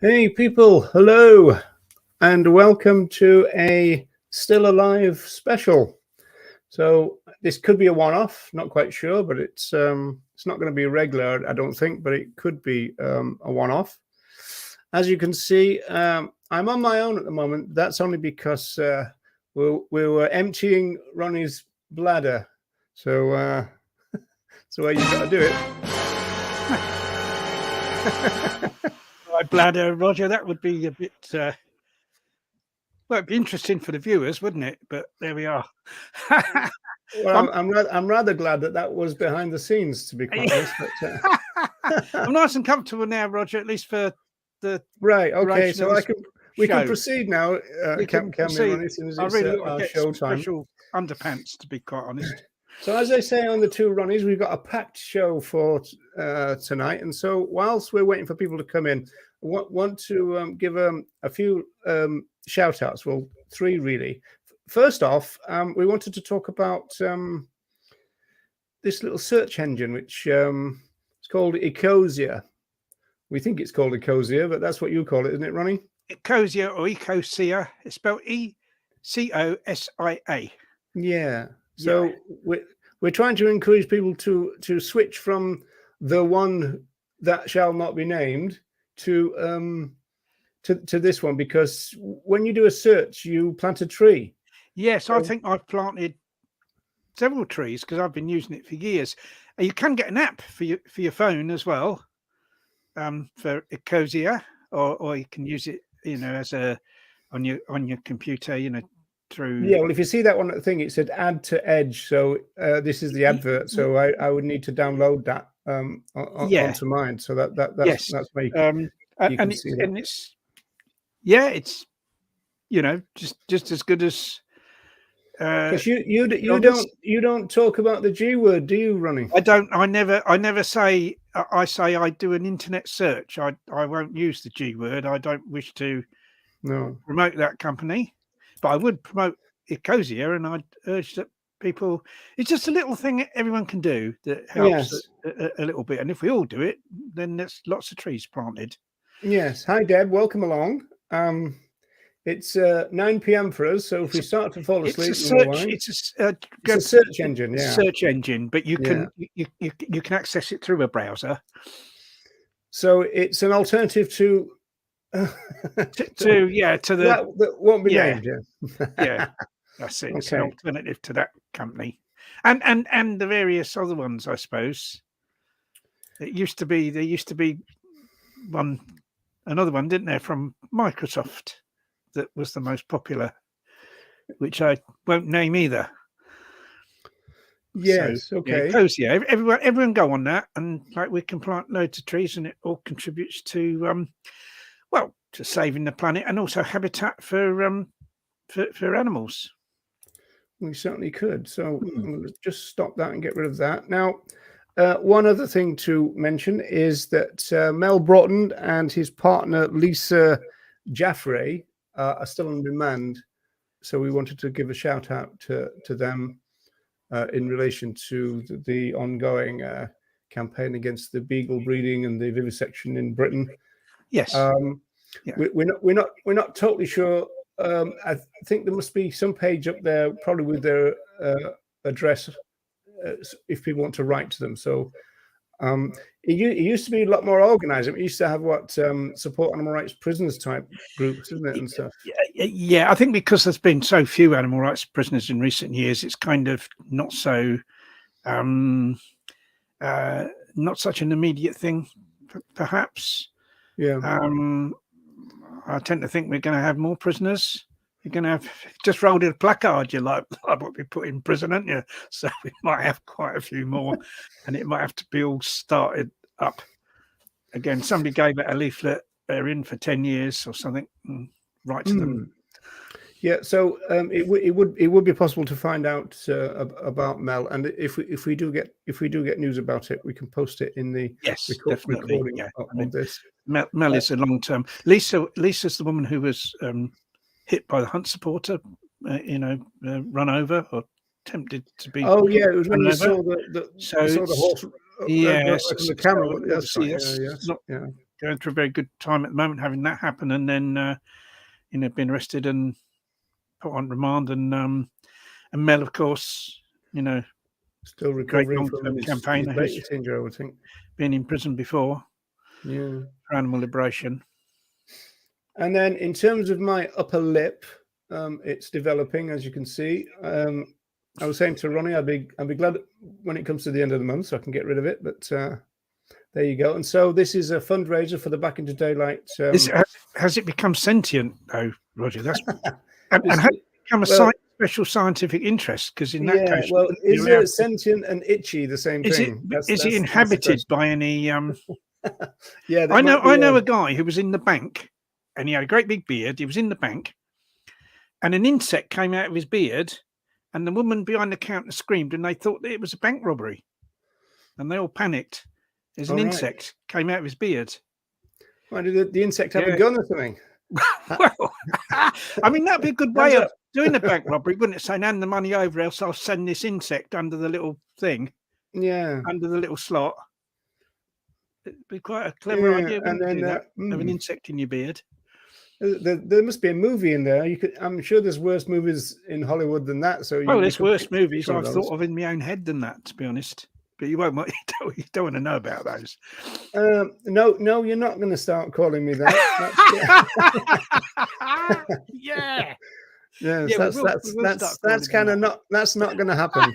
Hey people, hello, and welcome to a Still Alive special. So this could be a one-off, not quite sure, but it's not going to be regular, I don't think, but it could be a one-off. As you can see, I'm on my own at the moment. That's only because we were emptying Ronnie's bladder. So that's the way you've got to do it. My bladder, Roger, that would be a bit well, it'd be interesting for the viewers, wouldn't it? But there we are. Well, I'm rather glad that was behind the scenes, to be quite honest. But, I'm nice and comfortable now, Roger, at least for the right. Okay, so we can proceed now. We can proceed. As soon as I it's really want to our get some showtime. special underpants, to be quite honest. So as they say on the two Ronnies, we've got a packed show for tonight, and so whilst we're waiting for people to come in, I want to give a few shout outs. Well, three really. First off, we wanted to talk about this little search engine, which it's called Ecosia. We think it's called Ecosia, but that's what you call it, isn't it, Ronnie? Ecosia or Ecosia. It's spelled E-C-O-S-I-A. Yeah. So we're trying to encourage people to switch from the one that shall not be named to this one, because when you do a search, you plant a tree. Yes, I think I've planted several trees because I've been using it for years. You can get an app for your phone as well, for Ecosia, or you can use it, as on your computer, through. Yeah, well, if you see that one thing, it said add to Edge. So this is the advert. So I would need to download that onto mine. So that's where you can see that. And it's just as good as. Because you don't talk about the G word, do you, Ronnie? I don't. I never say. I say I do an internet search. I won't use the G word. I don't wish to promote that company, but I would promote Ecosia, and I'd urge that people. It's just a little thing everyone can do that helps a little bit, and if we all do it, then there's lots of trees planted. Yes. Hi, Deb. Welcome along. It's 9 p.m. for us, so if we start to fall asleep, it's a search engine. Yeah, search engine, but you can you can access it through a browser. So it's an alternative to that won't be named. Yeah, that's it. It's an alternative to that company, and the various other ones, I suppose. There used to be another one, didn't there, from Microsoft? That was the most popular, which I won't name either. Yes, okay. Ecosia. Everyone go on that, and we can plant loads of trees, and it all contributes to to saving the planet and also habitat for animals. We certainly could. So let's just stop that and get rid of that. Now, one other thing to mention is that Mel Broughton and his partner Lisa Jaffray are still on demand, so we wanted to give a shout out to them in relation to the ongoing campaign against the beagle breeding and the vivisection in Britain. Yes, we're not totally sure. I think there must be some page up there, probably with their address, if people want to write to them. So. It used to be a lot more organized. It used to have support animal rights prisoners type groups, isn't it, and stuff. Yeah, I think because there's been so few animal rights prisoners in recent years, it's kind of not so not such an immediate thing, perhaps. Yeah. I tend to think we're going to have more prisoners. You're going to have just rolled a placard. You're like, I might be put in prison, aren't you? So we might have quite a few more, and it might have to be all started up again. Somebody gave it a leaflet. They're in for 10 years or something. And write to them. Yeah, so it would be possible to find out about Mel, and if we do get news about it, we can post it in the recording of this. Mel is a long term. Lisa's the woman who was. Hit by the Hunt supporter, run over or tempted to be. Oh yeah, it was when you saw the horse. Yes, from the camera. That's going through a very good time at the moment, having that happen, and then being arrested and put on remand, and Mel, of course, still recovering great from his campaigner brain injury, I would think. Been in prison before, for animal liberation. And then in terms of my upper lip, it's developing, as you can see. I was saying to Ronnie, I'd be glad when it comes to the end of the month so I can get rid of it. But there you go. And so this is a fundraiser for the Back into Daylight. Has it become sentient, though, Roger? That's and has it become a special scientific interest? Because in that case, is it sentient and itchy the same thing? Is it inhabited by any? Yeah, I know a guy who was in the bank, and he had a great big beard. He was in the bank, and an insect came out of his beard, and the woman behind the counter screamed, and they thought that it was a bank robbery, and they all panicked. There's an insect came out of his beard. Why did the insect have a gun or something? Well, I mean, that'd be a good way of doing a bank robbery, wouldn't it? Saying, hand the money over, else I'll send this insect under the little thing. Yeah. Under the little slot. It'd be quite a clever idea, wouldn't it, do that? Have an insect in your beard. There must be a movie in there. I'm sure there's worse movies in Hollywood than that. So there's worse movies I've thought of in my own head than that, to be honest. But you won't. You don't want to know about those. No, you're not going to start calling me that. Yeah. Yes, that's kind of not. That's not going to happen.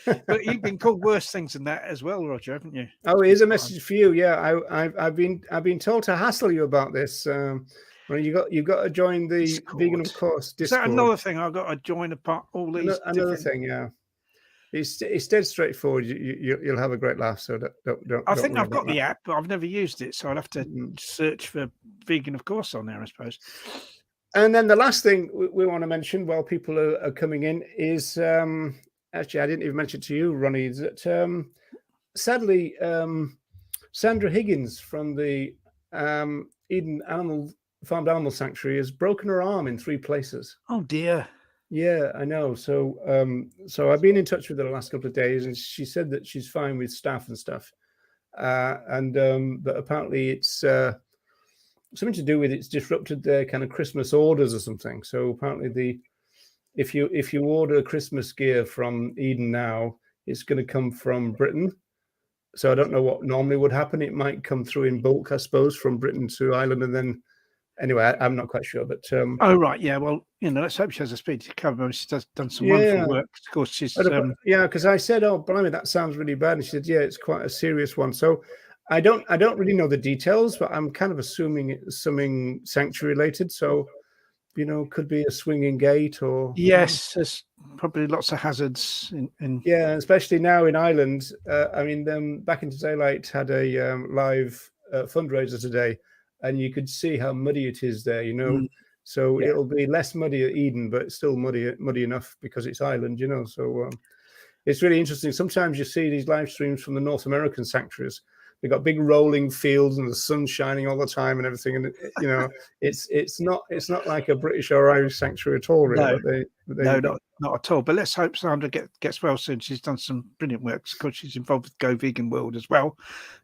But you've been called worse things than that as well, Roger, haven't you? Oh, here's a message for you. Yeah, I've been told to hassle you about this. Well, you've got to join the Discord. Vegan of Course Discord. Is that another thing I've got to join apart all these? Another thing, yeah. It's dead straightforward. You'll have a great laugh. So don't. I think I've got the app, but I've never used it, so I'll have to search for Vegan of Course on there, I suppose. And then the last thing we want to mention while people are coming in is actually I didn't even mention to you, Ronnie, is that sadly Sandra Higgins from the Eden Farmed Animal Sanctuary has broken her arm in 3 places. Oh dear. Yeah, I know. So I've been in touch with her the last couple of days, and she said that she's fine with staff and stuff, but apparently it's something to do with it's disrupted their kind of Christmas orders or something. So apparently if you order Christmas gear from Eden now, it's going to come from Britain. So I don't know what normally would happen. It might come through in bulk, I suppose, from Britain to Ireland, and then. Anyway, I'm not quite sure, but oh right, yeah. Well, let's hope she has a speedy recovery. She's done some wonderful work. Of course, she's because I said, "Oh, blimey, that sounds really bad," and she said, "Yeah, it's quite a serious one." So, I don't really know the details, but I'm kind of assuming it's something sanctuary related. So, could be a swinging gate or yes, there's probably lots of hazards in yeah, especially now in Ireland. I mean, Back into Daylight had a live fundraiser today. And you could see how muddy it is there, So it'll be less muddy at Eden, but still muddy enough because it's Ireland, So it's really interesting. Sometimes you see these live streams from the North American sanctuaries. They've got big rolling fields and the sun's shining all the time and everything. And it's not like a British or Irish sanctuary at all, really. No, not at all. But let's hope Sandra gets well soon. She's done some brilliant work. Of course, she's involved with Go Vegan World as well.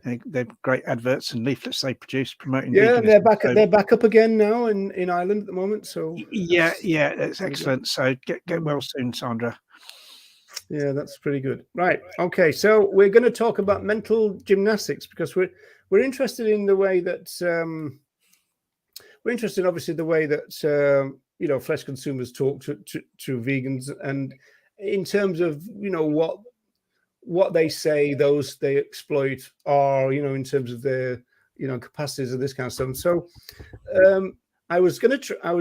They've great adverts and leaflets they produce promoting. Yeah, veganism. They're back up again now in Ireland at the moment. So yeah, it's excellent. So get well soon, Sandra. Yeah, that's pretty good. Right. Okay. So we're going to talk about mental gymnastics because we're interested in the way that we're interested, obviously, the way that flesh consumers talk to vegans, and in terms of what they say those they exploit are in terms of their capacities and this kind of stuff. So I was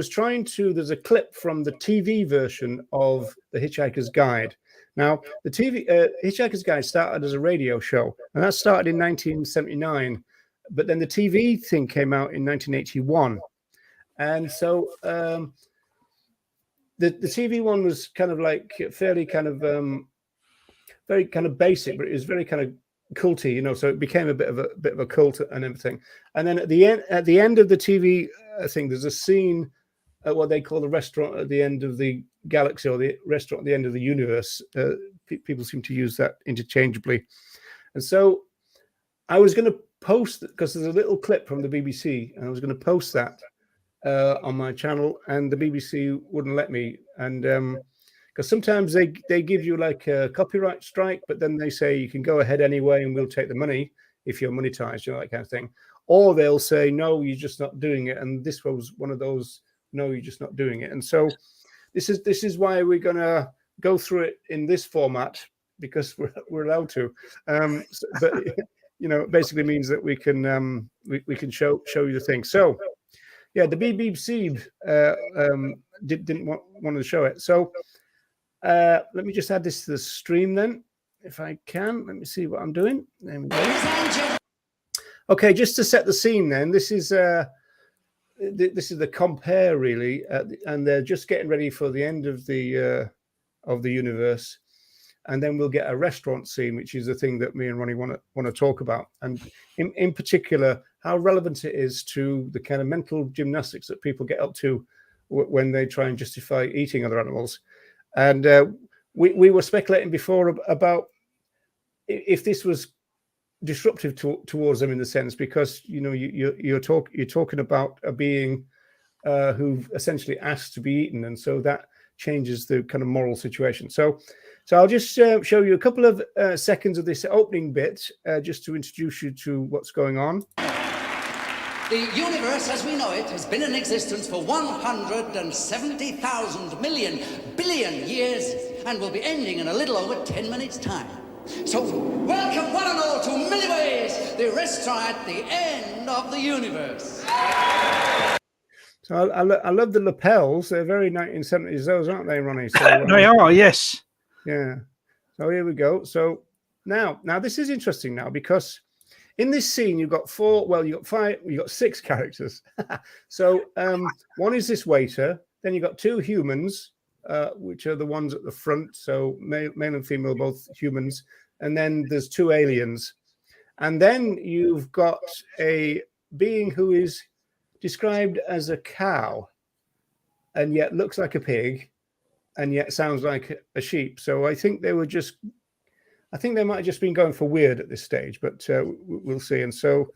trying to. There's a clip from the TV version of the Hitchhiker's Guide. Now, the TV Hitchhiker's Guide started as a radio show, and that started in 1979. But then the TV thing came out in 1981, and so the TV one was kind of like fairly kind of very kind of basic, but it was very kind of culty, So it became a bit of a cult and everything. And then at the end of the TV thing, there's a scene at what they call the restaurant at the end of the galaxy, or the restaurant at the end of the universe. People seem to use that interchangeably. And so I was going to post, because there's a little clip from the BBC, and I was going to post that on my channel, and the BBC wouldn't let me. And because sometimes they give you like a copyright strike, but then they say you can go ahead anyway, and we'll take the money if you're monetized, that kind of thing. Or they'll say, no, you're just not doing it. And this was one of those, no, you're just not doing it. And so this is why we're going to go through it in this format, because we're allowed to. But it basically means that we can show you the thing. So yeah, the BBC didn't want to show it. So let me just add this to the stream then, if I can. Let me see what I'm doing. There we go. Okay, just to set the scene then, this is the compare really, and they're just getting ready for the end of the universe, and then we'll get a restaurant scene, which is the thing that me and Ronnie want to talk about, and in particular how relevant it is to the kind of mental gymnastics that people get up to when they try and justify eating other animals. And we were speculating before about if this was disruptive towards them, in the sense, because you're talking about a being who essentially asked to be eaten, and so that changes the kind of moral situation. So I'll just show you a couple of seconds of this opening bit just to introduce you to what's going on. The universe as we know it has been in existence for 170,000 billion years, and will be ending in a little over 10 minutes' time. So welcome one and all to Milliways, the restaurant at the end of the universe. So I love the lapels. They're very 1970s, those, aren't they, Ronnie? So, they are, yes. Yeah. So here we go. So now this is interesting now, because in this scene you've got six characters. So one is this waiter. Then you've got two humans, which are the ones at the front. So male and female, both humans. And then there's two aliens. And then you've got a being who is described as a cow, and yet looks like a pig, and yet sounds like a sheep. So I think they might have just been going for weird at this stage, but we'll see. And so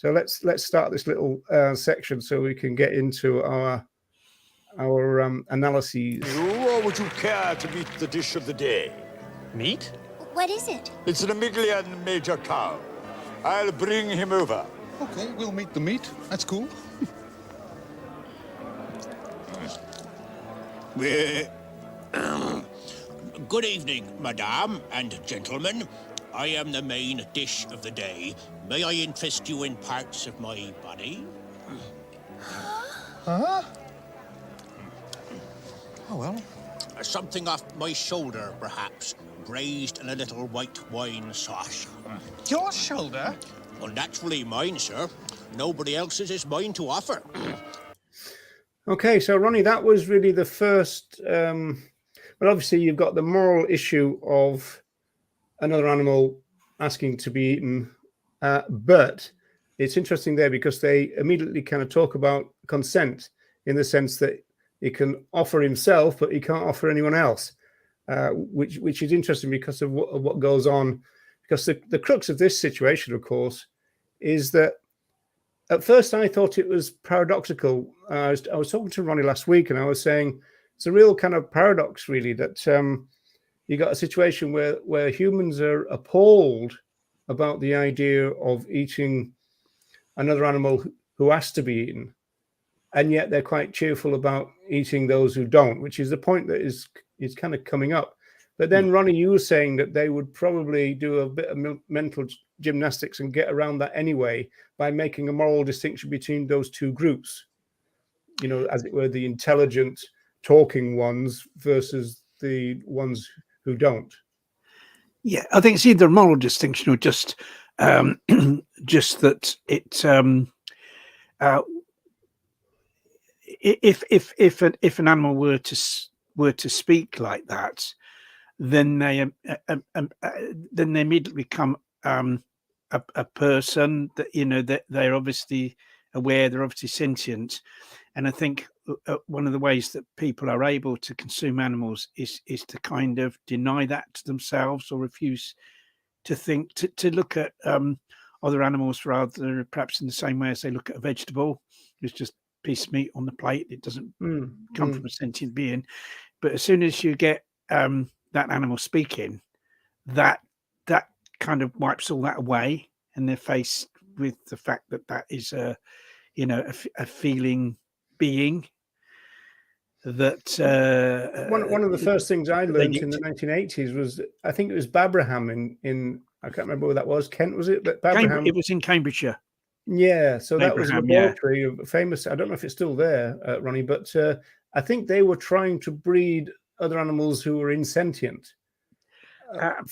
let's start this little section so we can get into our analyses. Or would you care to meet the dish of the day? Meat? What is it? It's an Emilian major cow. I'll bring him over. Okay, we'll meet the meat. That's cool. Good evening, madame and gentlemen. I am the main dish of the day. May I interest you in parts of my body? Huh? Oh, well. Something off my shoulder, perhaps. Braised in a little white wine sauce. Your shoulder? Well, naturally mine, sir. Nobody else's is mine to offer. Okay, so Ronnie, that was really the first. Well, obviously you've got the moral issue of another animal asking to be eaten, but it's interesting there because they immediately kind of talk about consent, in the sense that he can offer himself, but he can't offer anyone else, which is interesting because of what goes on. Because the crux of this situation, of course, is that at first I thought it was paradoxical. I was talking to Ronnie last week, and I was saying it's a real kind of paradox, really, that you got a situation where humans are appalled about the idea of eating another animal who has to be eaten, and yet they're quite cheerful about eating those who don't, which is the point that is kind of coming up. But then, Ronnie, you were saying that they would probably do a bit of mental gymnastics and get around that anyway by making a moral distinction between those two groups, as it were, the intelligent talking ones versus the ones who don't. Yeah, I think it's either a moral distinction or just that it if an animal were to speak like that, then they immediately become a person that that they're obviously aware, they're obviously sentient. And I think one of the ways that people are able to consume animals is to kind of deny that to themselves, or refuse to think to look at other animals, rather perhaps in the same way as they look at a vegetable. It's just a piece of meat on the plate. It doesn't come from a sentient being. But as soon as you get that animal speaking, that kind of wipes all that away, and they're faced with the fact that that is a feeling being. That one of the first things I learned in the 1980s was, I think it was Babraham in I can't remember where that was. Kent, was it? But Babraham, it was in Cambridgeshire. Yeah, so that was a Abraham, laboratory of famous. I don't know if it's still there, Ronnie, but I think they were trying to breed other animals who were insentient.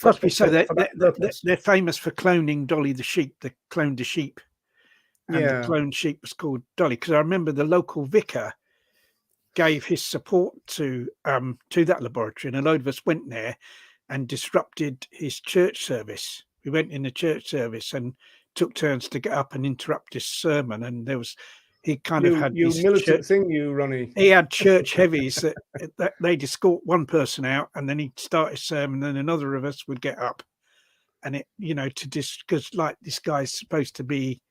Possibly so. They're famous for cloning Dolly the sheep. They cloned the sheep, and the cloned sheep was called Dolly. Because I remember the local vicar gave his support to that laboratory, and a load of us went there and disrupted his church service. We went in the church service and took turns to get up and interrupt his sermon, and he kind of had you militant thing, you Ronnie. He had church heavies that they'd escort one person out, and then he'd start his sermon, and then another of us would get up, and it because like this guy's supposed to be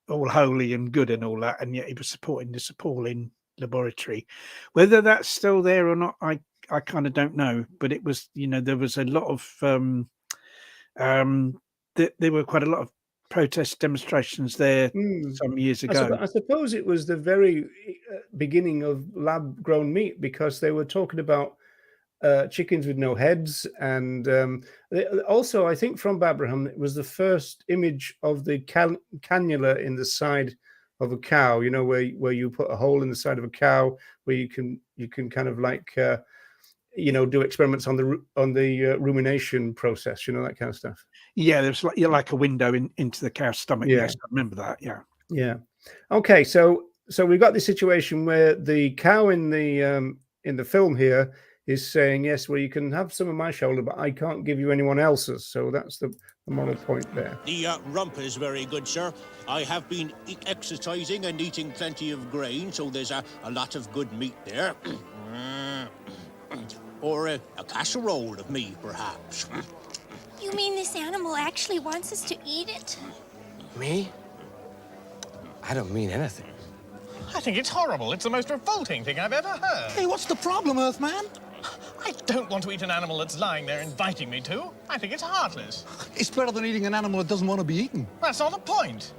all holy and good and all that, and yet he was supporting this appalling laboratory. Whether that's still there or not, I kind of don't know, but it was, there was a lot of there were quite a lot of protest demonstrations there some years ago. I suppose it was the very beginning of lab-grown meat, because they were talking about chickens with no heads, and also I think from Babraham it was the first image of the cannula in the side of a cow. Where you put a hole in the side of a cow where you can kind of like do experiments on the rumination process, that kind of stuff. Yeah, there's like a window into the cow's stomach. Yeah. Yes, I remember that. Yeah. Okay, so we've got this situation where the cow in the film here is saying, yes, well, you can have some of my shoulder, but I can't give you anyone else's. So that's the moral point there. The rump is very good, sir. I have been exercising and eating plenty of grain, so there's a lot of good meat there. Or a casserole of me, perhaps. You mean this animal actually wants us to eat it? Me? I don't mean anything. I think it's horrible. It's the most revolting thing I've ever heard. Hey, what's the problem, Earthman? I don't want to eat an animal that's lying there inviting me to. I think it's heartless. It's better than eating an animal that doesn't want to be eaten. That's not the point.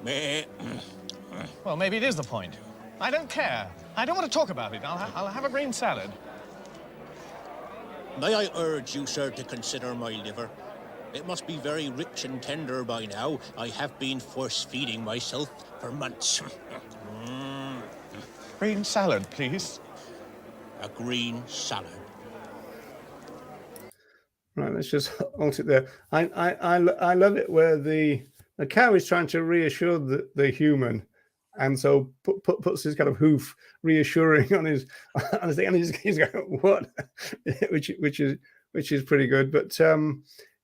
Well, maybe it is the point. I don't care. I don't want to talk about it. I'll have a green salad. May I urge you, sir, to consider my liver? It must be very rich and tender by now. I have been force-feeding myself for months. Green salad, please. A green salad. Right, let's just halt it there. I love it where the cow is trying to reassure the human, and so puts his kind of hoof reassuring on his thing, and he's going, what? which is pretty good. But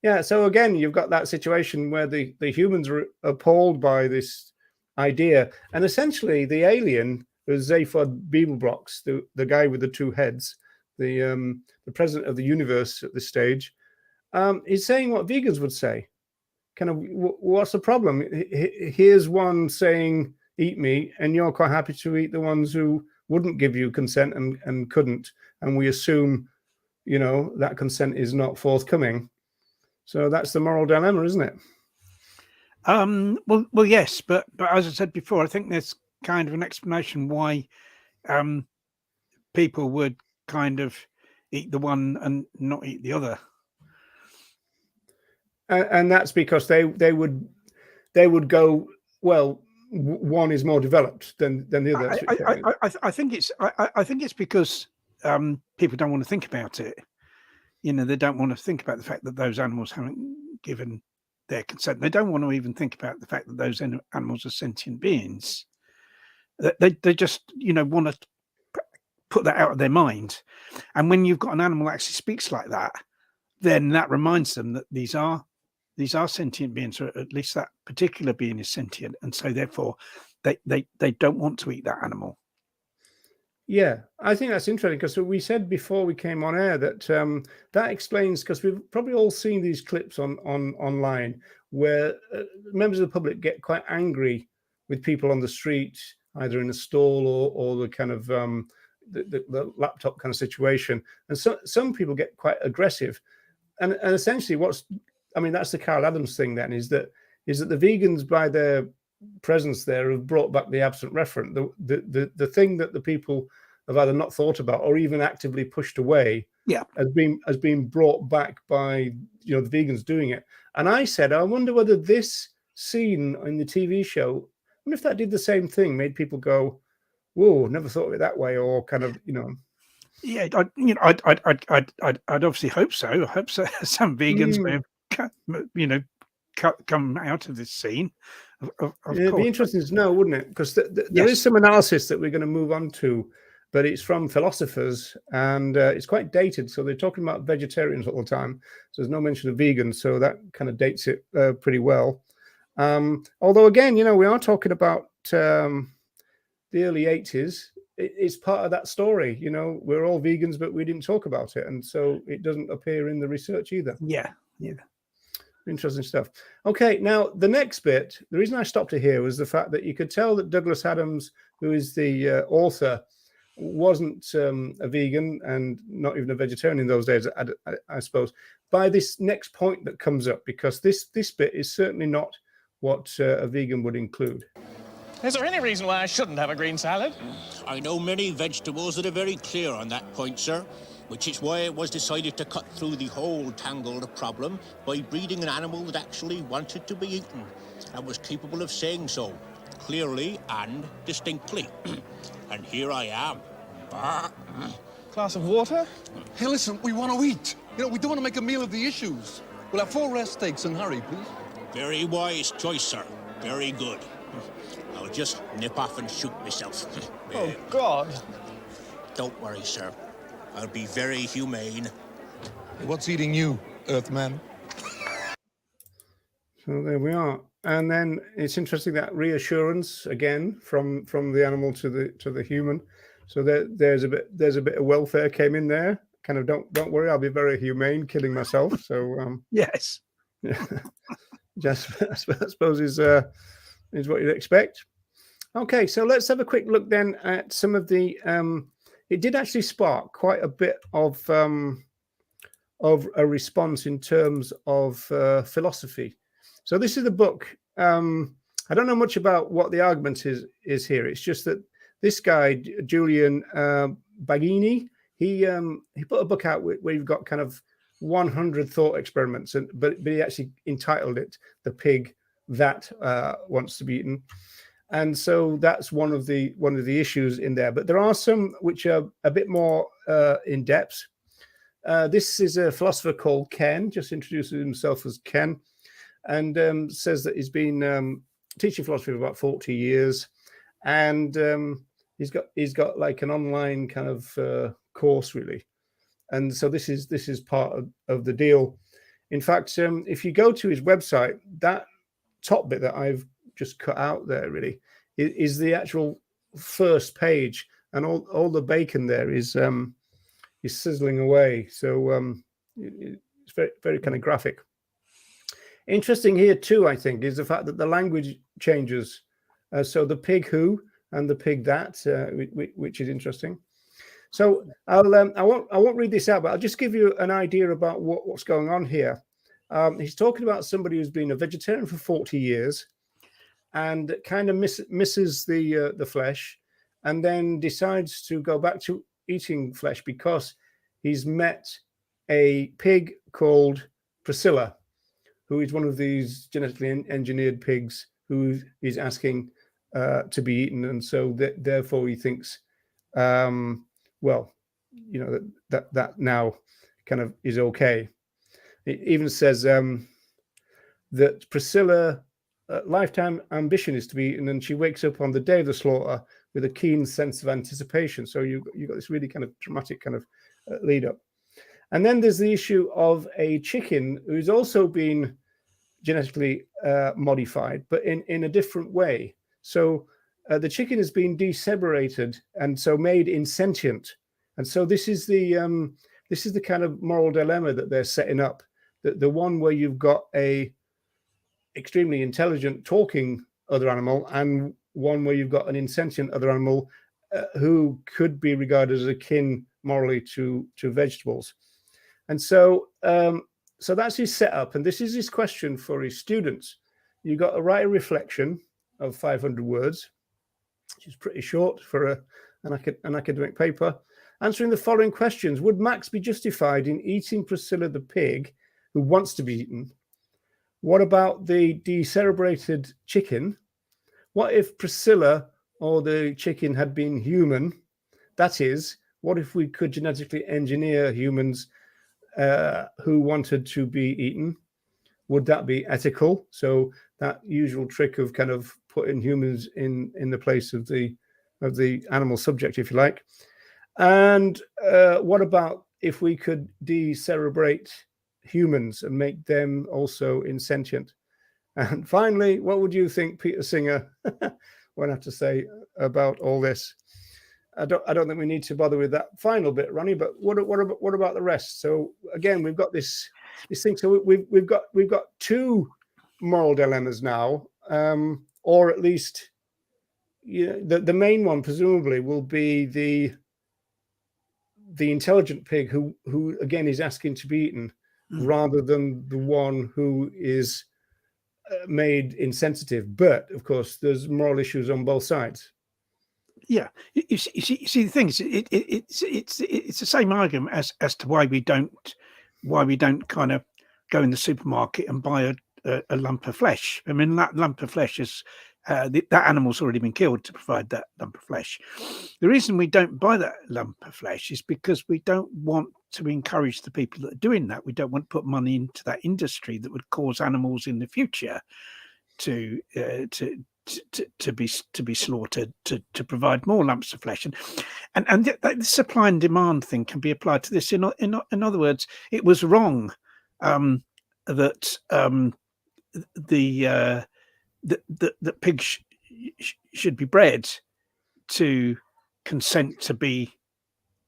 yeah, so again, you've got that situation where the humans are appalled by this idea, and essentially the alien was Zaphod Beeblebrox, the guy with the two heads, the president of the universe at this stage. He's saying what vegans would say. Kind of, what's the problem? Here's one saying, eat me, and you're quite happy to eat the ones who wouldn't give you consent and couldn't. And we assume, that consent is not forthcoming. So that's the moral dilemma, isn't it? Well, yes, but as I said before, I think there's kind of an explanation why people would kind of eat the one and not eat the other. And that's because they would go, well, one is more developed than the other. I think it's because people don't want to think about it. They don't want to think about the fact that those animals haven't given their consent. They don't want to even think about the fact that those animals are sentient beings. They just want to put that out of their mind. And when you've got an animal that actually speaks like that, then that reminds them that these are sentient beings, or at least that particular being is sentient, and so therefore they don't want to eat that animal. Yeah, I think that's interesting, because we said before we came on air that that explains, because we've probably all seen these clips online where members of the public get quite angry with people on the street, either in a stall or the kind of the laptop kind of situation. And so some people get quite aggressive. And essentially that's the Carl Adams thing then, is that the vegans, by their presence there, have brought back the absent referent, the thing that the people have either not thought about or even actively pushed away, has been brought back by the vegans doing it. And I said, I wonder whether this scene in the TV show, I wonder if that did the same thing, made people go, whoa, never thought of it that way, or kind of, Yeah, I'd obviously hope so. I hope so. Some vegans may have, come out of this scene. It'd be interesting to know, wouldn't it? Because there is some analysis that we're going to move on to, but it's from philosophers, and it's quite dated. So they're talking about vegetarians all the time. So there's no mention of vegans, so that kind of dates it pretty well. Although, again, we are talking about the early 80s. It's part of that story. We're all vegans, but we didn't talk about it. And so it doesn't appear in the research either. Yeah. Interesting stuff. Okay, now the next bit, the reason I stopped it here was the fact that you could tell that Douglas Adams, who is the author, wasn't a vegan and not even a vegetarian in those days, I suppose, by this next point that comes up, because this bit is certainly not what a vegan would include. Is there any reason why I shouldn't have a green salad? I know many vegetables that are very clear on that point, sir, which is why it was decided to cut through the whole tangled problem by breeding an animal that actually wanted to be eaten and was capable of saying so clearly and distinctly. And here I am. Glass of water? Hey, listen, we want to eat. We don't want to make a meal of the issues. We'll have 4 rare steaks and hurry, please. Very wise choice, sir. Very good. I'll just nip off and shoot myself. Oh, God. Don't worry, sir. I'll be very humane. What's eating you, Earthman? So there we are. And then it's interesting, that reassurance again from the animal to the human. So there's a bit of welfare came in there. Kind of don't worry, I'll be very humane, killing myself. So yes, just I suppose is what you'd expect. Okay, so let's have a quick look then at some of the. It did actually spark quite a bit of a response in terms of philosophy. So this is the book. I don't know much about what the argument is here. It's just that this guy, Julian Baggini, he put a book out where you've got kind of 100 thought experiments, but he actually entitled it "The Pig That Wants to Be Eaten," and so that's one of the issues in there. But there are some which are a bit more in depth. This is a philosopher called Ken, just introduces himself as Ken, and says that he's been teaching philosophy for about 40 years, and he's got like an online kind of course really, and so this is part of the deal. In fact, if you go to his website, that top bit that I've just cut out there really is the actual first page, and all the bacon there is sizzling away. So it's very, very kind of graphic. Interesting here too, I think, is the fact that the language changes. So the pig who and the pig that, which is interesting. So I won't read this out, but I'll just give you an idea about what's going on here. He's talking about somebody who's been a vegetarian for 40 years and kind of misses the flesh, and then decides to go back to eating flesh because he's met a pig called Priscilla, who is one of these genetically engineered pigs who is asking to be eaten, and so therefore he thinks, well, you know, that now kind of is okay. It even says that Priscilla lifetime ambition is to be eaten, and she wakes up on the day of the slaughter with a keen sense of anticipation. So you got this really kind of dramatic kind of lead up. And then there's the issue of a chicken who's also been genetically modified, but in a different way. So the chicken has been deseberated and so made insentient. And so this is the kind of moral dilemma that they're setting up. The one where you've got a extremely intelligent talking other animal and one where you've got an insentient other animal who could be regarded as akin morally to vegetables. And so so that's his setup, and this is his question for his students. You've got to write a reflection of 500 words, which is pretty short for an academic paper, answering the following questions. Would Max be justified in eating Priscilla the pig who wants to be eaten? What about the decerebrated chicken? What if Priscilla or the chicken had been human? That is, what if we could genetically engineer humans who wanted to be eaten? Would that be ethical? So that usual trick of kind of putting humans in the place of the animal subject, if you like. And what about if we could decerebrate humans and make them also insentient? And finally, what would you think Peter Singer would have to say about all this? I don't think we need to bother with that final bit, Ronnie. But what about the rest? So again, we've got this thing. So we've got two moral dilemmas now, or at least, the main one presumably will be the intelligent pig who again is asking to be eaten, rather than the one who is made insensitive. But of course, there's moral issues on both sides. Yeah, you see the thing is, it's the same argument as to why we don't kind of go in the supermarket and buy a lump of flesh. I mean, that lump of flesh is that animal's already been killed to provide that lump of flesh. The reason we don't buy that lump of flesh is because we don't want to encourage the people that are doing that. We don't want to put money into that industry that would cause animals in the future to be slaughtered to provide more lumps of flesh, and the supply and demand thing can be applied to this. In other words, it was wrong that the pigs should be bred to consent to be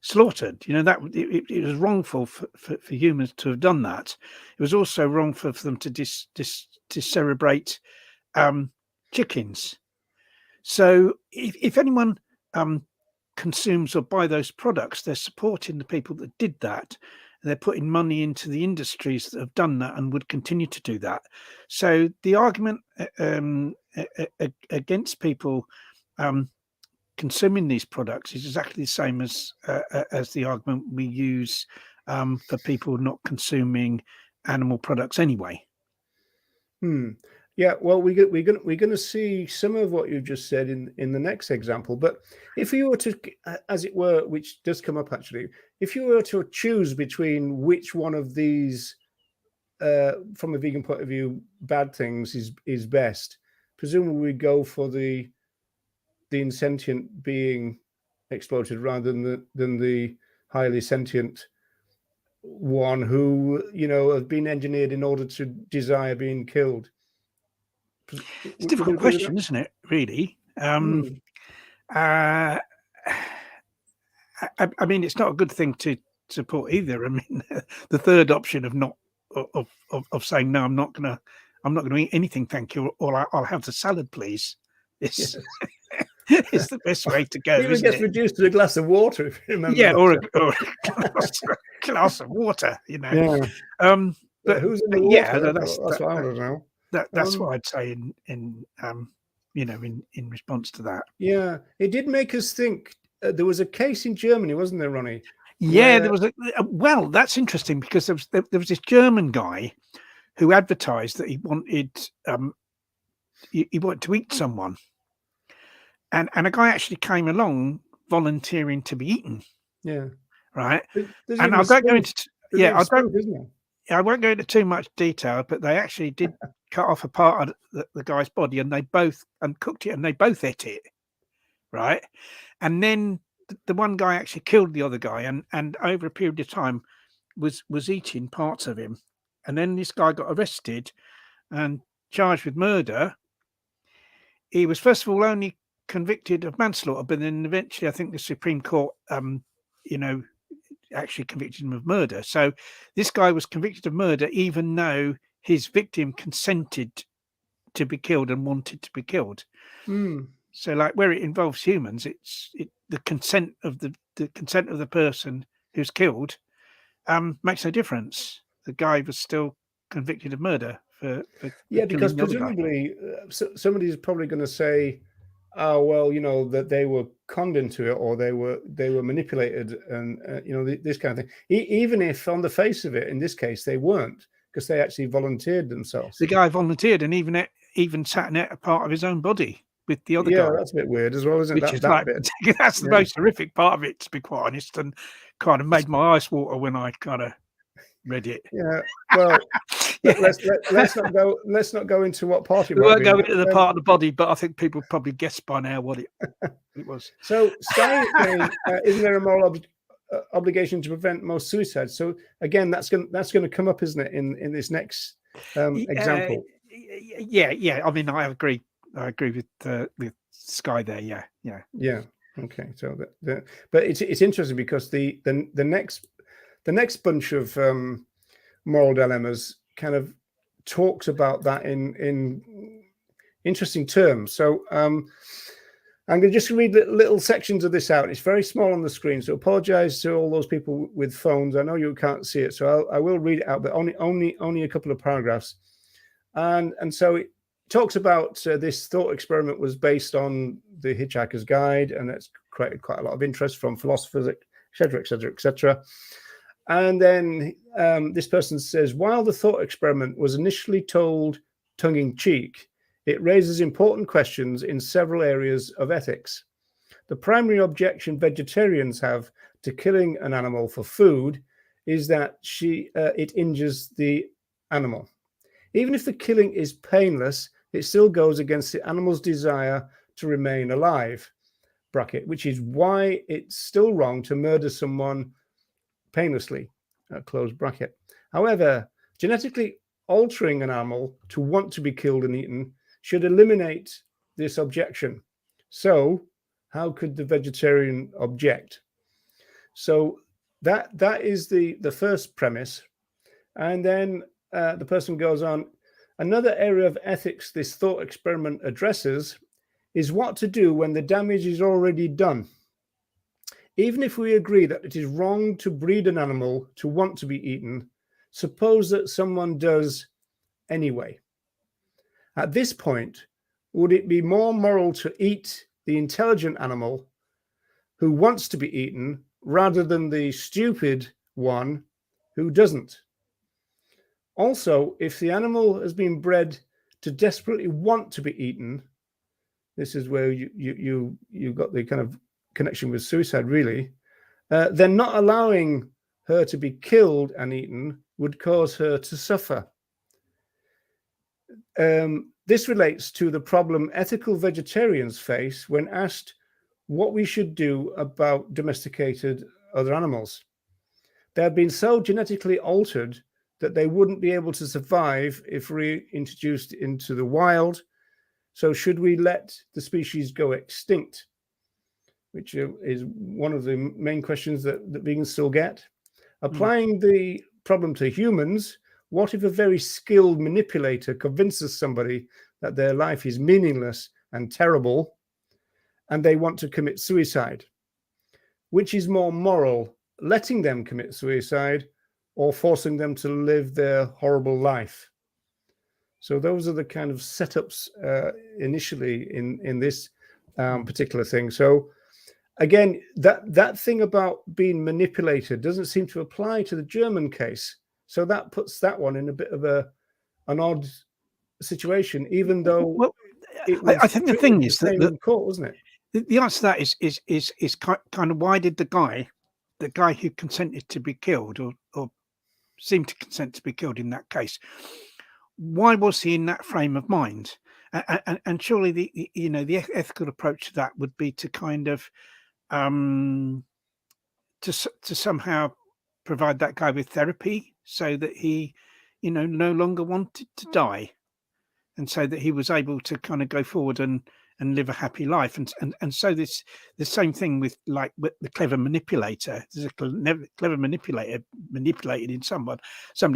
slaughtered. That it was wrongful for humans to have done that. It was also wrong for them to decerebrate chickens. So if anyone consumes or buy those products, they're supporting the people that did that. And they're putting money into the industries that have done that and would continue to do that. So the argument against people consuming these products is exactly the same as the argument we use for people not consuming animal products anyway. Yeah, well, we're going to see some of what you just said in the next example. But if you were to, as it were, which does come up actually, if you were to choose between which one of these, from a vegan point of view, bad things is best, presumably we go for the insentient being exploited rather than the highly sentient one who have been engineered in order to desire being killed. It's a difficult question, isn't it? Really. I mean, it's not a good thing to support either. I mean, the third option of saying no, I'm not gonna eat anything, thank you, or I'll have the salad, please. It's the best way to go. Even gets reduced to a glass of water, if you remember. Yeah, or a glass of water. Yeah. But who's in the water? Yeah, that's what I want to know. That's what I'd say in response to that. Yeah, it did make us think. There was a case in Germany, wasn't there, Ronnie? Yeah, there was. Well, that's interesting because there was this German guy who advertised that he wanted to eat someone, and a guy actually came along volunteering to be eaten. Yeah, right. And I don't go into I won't go into too much detail, but they actually did cut off a part of the guy's body, and they both cooked it, and they both ate it, right? And then the one guy actually killed the other guy, and over a period of time was eating parts of him. And then this guy got arrested and charged with murder. He was first of all only convicted of manslaughter, but then eventually I think the Supreme Court, actually convicted him of murder. So this guy was convicted of murder even though his victim consented to be killed and wanted to be killed. Mm. So, like where it involves humans, the consent of the person who's killed makes no difference. The guy was still convicted of murder for because killing the other guy. presumably somebody's probably going to say, "Oh, well, that they were conned into it, or they were manipulated, and this kind of thing." Even if on the face of it, in this case, they weren't, because they actually volunteered themselves. The guy volunteered and even sat in a part of his own body with the other guy. Yeah, that's a bit weird as well, isn't it? Which is like, that's the most horrific part of it, to be quite honest, and kind of made my eyes water when I kind of read it. Yeah, well, let's not go into what part it we won't go be, into the part of the body, but I think people probably guessed by now what it was. So, Sky, isn't there a moral obligation to prevent most suicides? So again, that's going to come up, isn't it, in this next example? Yeah. I mean, I agree with Sky there. Yeah. Okay, so but it's interesting because the next bunch of moral dilemmas kind of talks about that in interesting terms. So I'm going to just read little sections of this out. It's very small on the screen, so apologize to all those people with phones. I know you can't see it, so I will read it out, but only a couple of paragraphs. And so it talks about this thought experiment was based on the Hitchhiker's Guide, and that's created quite a lot of interest from philosophers, etc., etc., etc. And then this person says, while the thought experiment was initially told tongue-in-cheek, it raises important questions in several areas of ethics. The primary objection vegetarians have to killing an animal for food is that it injures the animal. Even if the killing is painless, it still goes against the animal's desire to remain alive, bracket, which is why it's still wrong to murder someone painlessly, close bracket. However, genetically altering an animal to want to be killed and eaten should eliminate this objection. So how could the vegetarian object? So that is the first premise. And then the person goes on, another area of ethics this thought experiment addresses is what to do when the damage is already done. Even if we agree that it is wrong to breed an animal to want to be eaten, suppose that someone does anyway. At this point, would it be more moral to eat the intelligent animal who wants to be eaten rather than the stupid one who doesn't? Also, if the animal has been bred to desperately want to be eaten, this is where you got the kind of connection with suicide, really, then not allowing her to be killed and eaten would cause her to suffer. This relates to the problem ethical vegetarians face when asked what we should do about domesticated other animals. They have been so genetically altered that they wouldn't be able to survive if reintroduced into the wild. So should we let the species go extinct? Which is one of the main questions that vegans still get. Applying the problem to humans, what if a very skilled manipulator convinces somebody that their life is meaningless and terrible, and they want to commit suicide? Which is more moral, letting them commit suicide or forcing them to live their horrible life? So those are the kind of setups initially in this particular thing. So again, that thing about being manipulated doesn't seem to apply to the German case. So that puts that one in a bit of an odd situation, even though I think the thing is that the court, wasn't it? The answer to that is kind of why did the guy who consented to be killed or seemed to consent to be killed in that case, why was he in that frame of mind? And surely the ethical approach to that would be to kind of to somehow provide that guy with therapy so that he no longer wanted to die, and so that he was able to kind of go forward and live a happy life. And so the same thing with the clever manipulator. There's a clever manipulator manipulated in somebody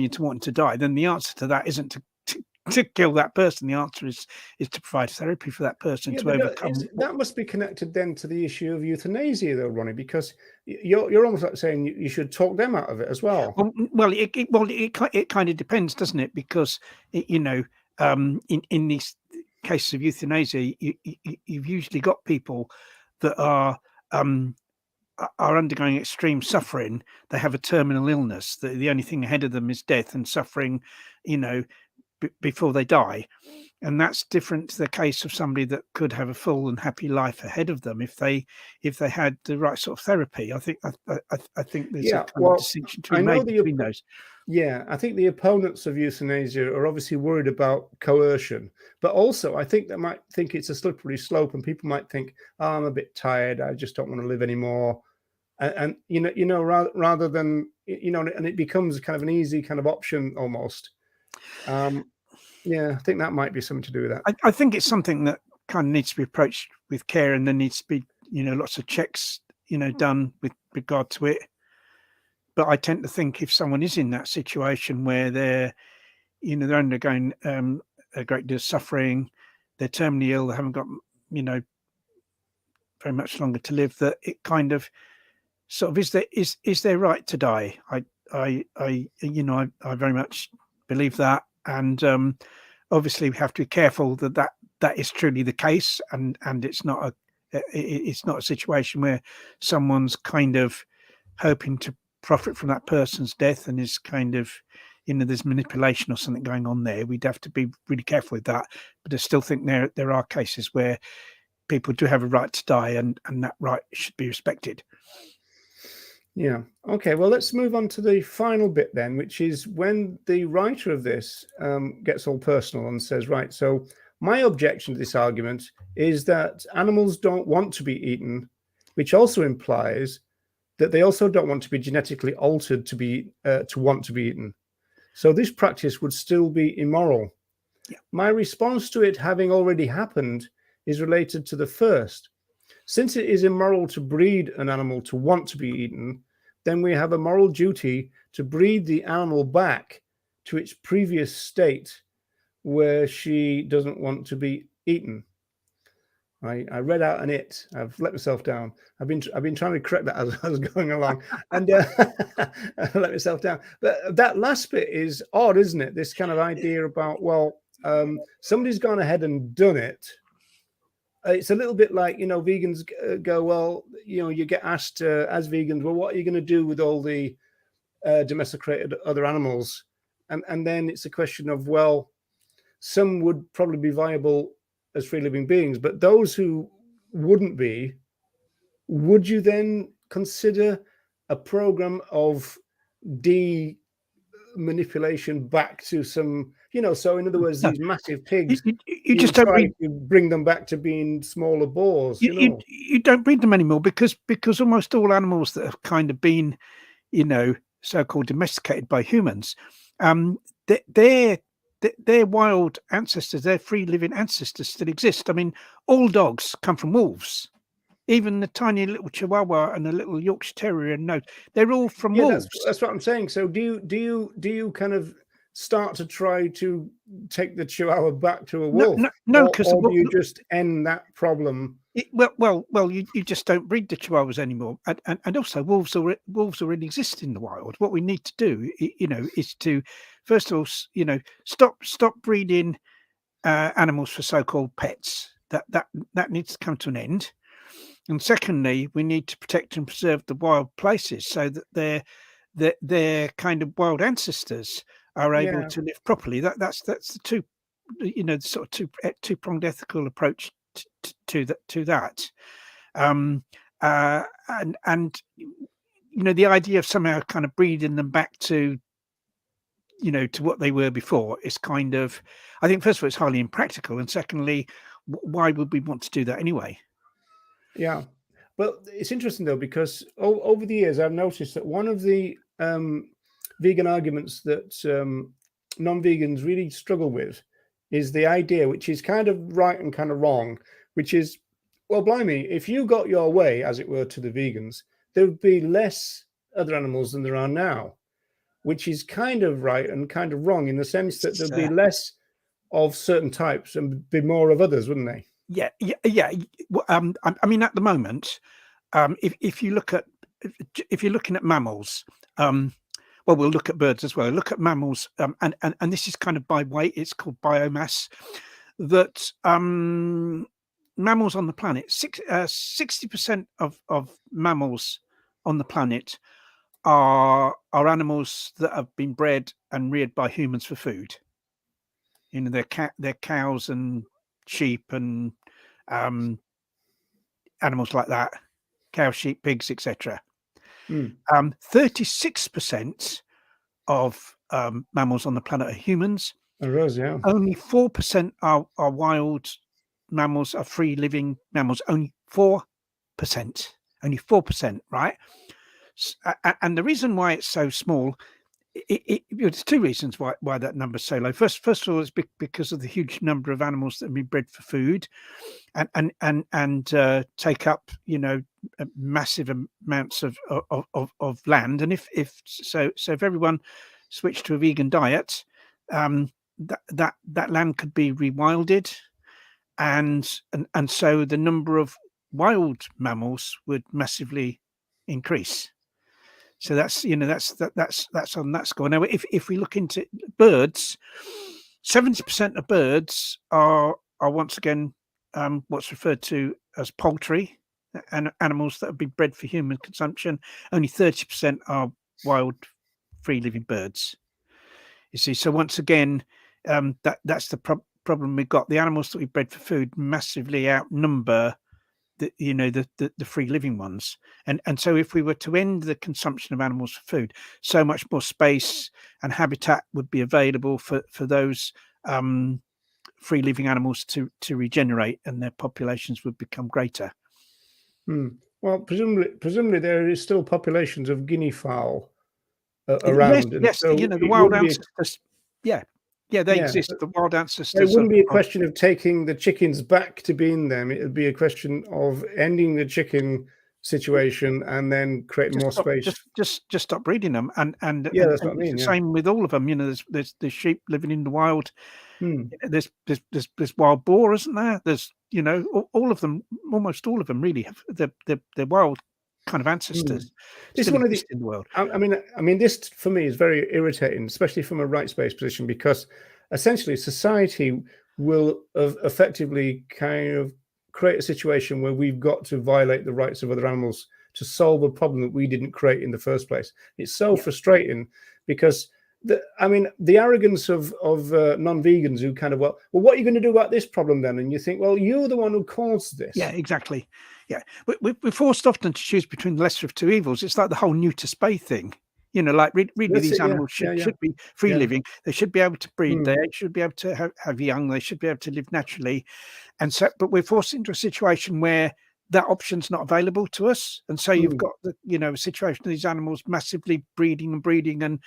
into wanting to die. Then the answer to that isn't to to kill that person. The answer is to provide therapy for that person to overcome. That must be connected then to the issue of euthanasia, though, Ronnie, because you're almost like saying you should talk them out of it as well. Well, it kind of depends, doesn't it? Because in these cases of euthanasia, you've usually got people that are undergoing extreme suffering. They have a terminal illness. The only thing ahead of them is death and suffering, before they die. And that's different to the case of somebody that could have a full and happy life ahead of them if they had the right sort of therapy. I think there's a kind of distinction to be made between those. Yeah, I think the opponents of euthanasia are obviously worried about coercion, but also I think they might think it's a slippery slope, and people might think, "Oh, I'm a bit tired. I just don't want to live anymore," and rather than and it becomes kind of an easy kind of option almost. Yeah, I think that might be something to do with that. I think it's something that kind of needs to be approached with care, and there needs to be lots of checks done with regard to it. But I tend to think if someone is in that situation where they're undergoing a great deal of suffering, they're terminally ill, they haven't got very much longer to live, that it kind of sort of is their right to die. I very much believe that, and obviously we have to be careful that is truly the case, and it's not a situation where someone's kind of hoping to profit from that person's death and is kind of there's manipulation or something going on there. We'd have to be really careful with that, but I still think there are cases where people do have a right to die, and that right should be respected. Yeah. Okay. Well, let's move on to the final bit then, which is when the writer of this gets all personal and says, right, so my objection to this argument is that animals don't want to be eaten, which also implies that they also don't want to be genetically altered to want to be eaten. So this practice would still be immoral. Yeah. My response to it having already happened is related to the first. Since it is immoral to breed an animal to want to be eaten, then we have a moral duty to breed the animal back to its previous state where she doesn't want to be eaten. I read out an it. I've let myself down. I've been trying to correct that as I was going along, and I let myself down. But that last bit is odd, isn't it? This kind of idea about somebody's gone ahead and done it. It's a little bit like vegans go, well, you get asked as vegans, well, what are you going to do with all the domesticated other animals? And then it's a question of, well, some would probably be viable as free living beings, but those who wouldn't be, would you then consider a program of manipulation back to some, so in other words, these massive pigs, you just don't bring them back to being smaller boars. You don't breed them anymore because almost all animals that have kind of been, so-called domesticated by humans, their wild ancestors, their free living ancestors still exist. I mean, all dogs come from wolves. Even the tiny little Chihuahua and the little Yorkshire Terrier and Nose, they're all from wolves. That's what I'm saying. So do you kind of start to try to take the Chihuahua back to a wolf? No, because or do you just end that problem? Well, you just don't breed the Chihuahuas anymore, and also wolves already exist in the wild. What we need to do, is to first of all, stop breeding animals for so-called pets. That needs to come to an end. And secondly, we need to protect and preserve the wild places so that their kind of wild ancestors are able to live properly. That's the two, the sort of two-pronged ethical approach to that. And the idea of somehow kind of breeding them back to to what they were before is kind of, I think, first of all, it's highly impractical, and secondly, why would we want to do that anyway? Yeah, well, it's interesting though, because over the years I've noticed that one of the vegan arguments that non-vegans really struggle with is the idea, which is kind of right and kind of wrong, which is, well, blimey, if you got your way, as it were, to the vegans, there would be less other animals than there are now, which is kind of right and kind of wrong in the sense that there'd be less of certain types and be more of others, wouldn't they? Yeah. I mean, at the moment, if you look at if you're looking at mammals, well, we'll look at birds as well. Look at mammals, and this is kind of by weight. It's called biomass. That mammals on the planet, 60% of mammals on the planet are animals that have been bred and reared by humans for food. You know, they're cows and sheep and animals like that, cows, sheep, pigs, etc. 36% of mammals on the planet are humans. Yeah. Only 4% are wild mammals, are free living mammals. Only 4%. Only 4%, right? And the reason why it's so small, there's two reasons why that number's so low. First of all, it's because of the huge number of animals that have been bred for food, and take up, you know, massive amounts of land. And if everyone switched to a vegan diet, that land could be rewilded, and so the number of wild mammals would massively increase. So that's, you know, that's on that score. Now, if we look into birds, 70% of birds are once again what's referred to as poultry, and animals that have been bred for human consumption. Only 30% are wild, free living birds. You see, so once again, that's the problem we've got. The animals that we bred for food massively outnumber the free living ones, and so if we were to end the consumption of animals for food, so much more space and habitat would be available for those free living animals to regenerate, and their populations would become greater. Well, presumably there is still populations of guinea fowl around. Yes, so you know, the wild ancestors. They exist. The wild ancestors. It wouldn't be a question of taking the chickens back to being them. It would be a question of ending the chicken situation and then creating more space. Just stop breeding them, and that's what I mean. Same with all of them. You know, there's sheep living in the wild. There's wild boar, isn't there? There's, you know, all of them, almost all of them, really have they're wild kind of ancestors. This is one of the in the world. I mean, this for me is very irritating, especially from a rights based position, because essentially society will effectively kind of create a situation where we've got to violate the rights of other animals to solve a problem that we didn't create in the first place. It's so frustrating, because the arrogance of non-vegans who kind of, well, what are you going to do about this problem then? And you think, well, you're the one who caused this. Yeah, exactly. Yeah, we're forced often to choose between the lesser of two evils. It's like the whole neuter spay thing. You know, like really these animals should be free living. They should be able to breed. They should be able to have young. They should be able to live naturally. And so, but we're forced into a situation where that option's not available to us. And so you've got the, you know, a situation of these animals massively breeding and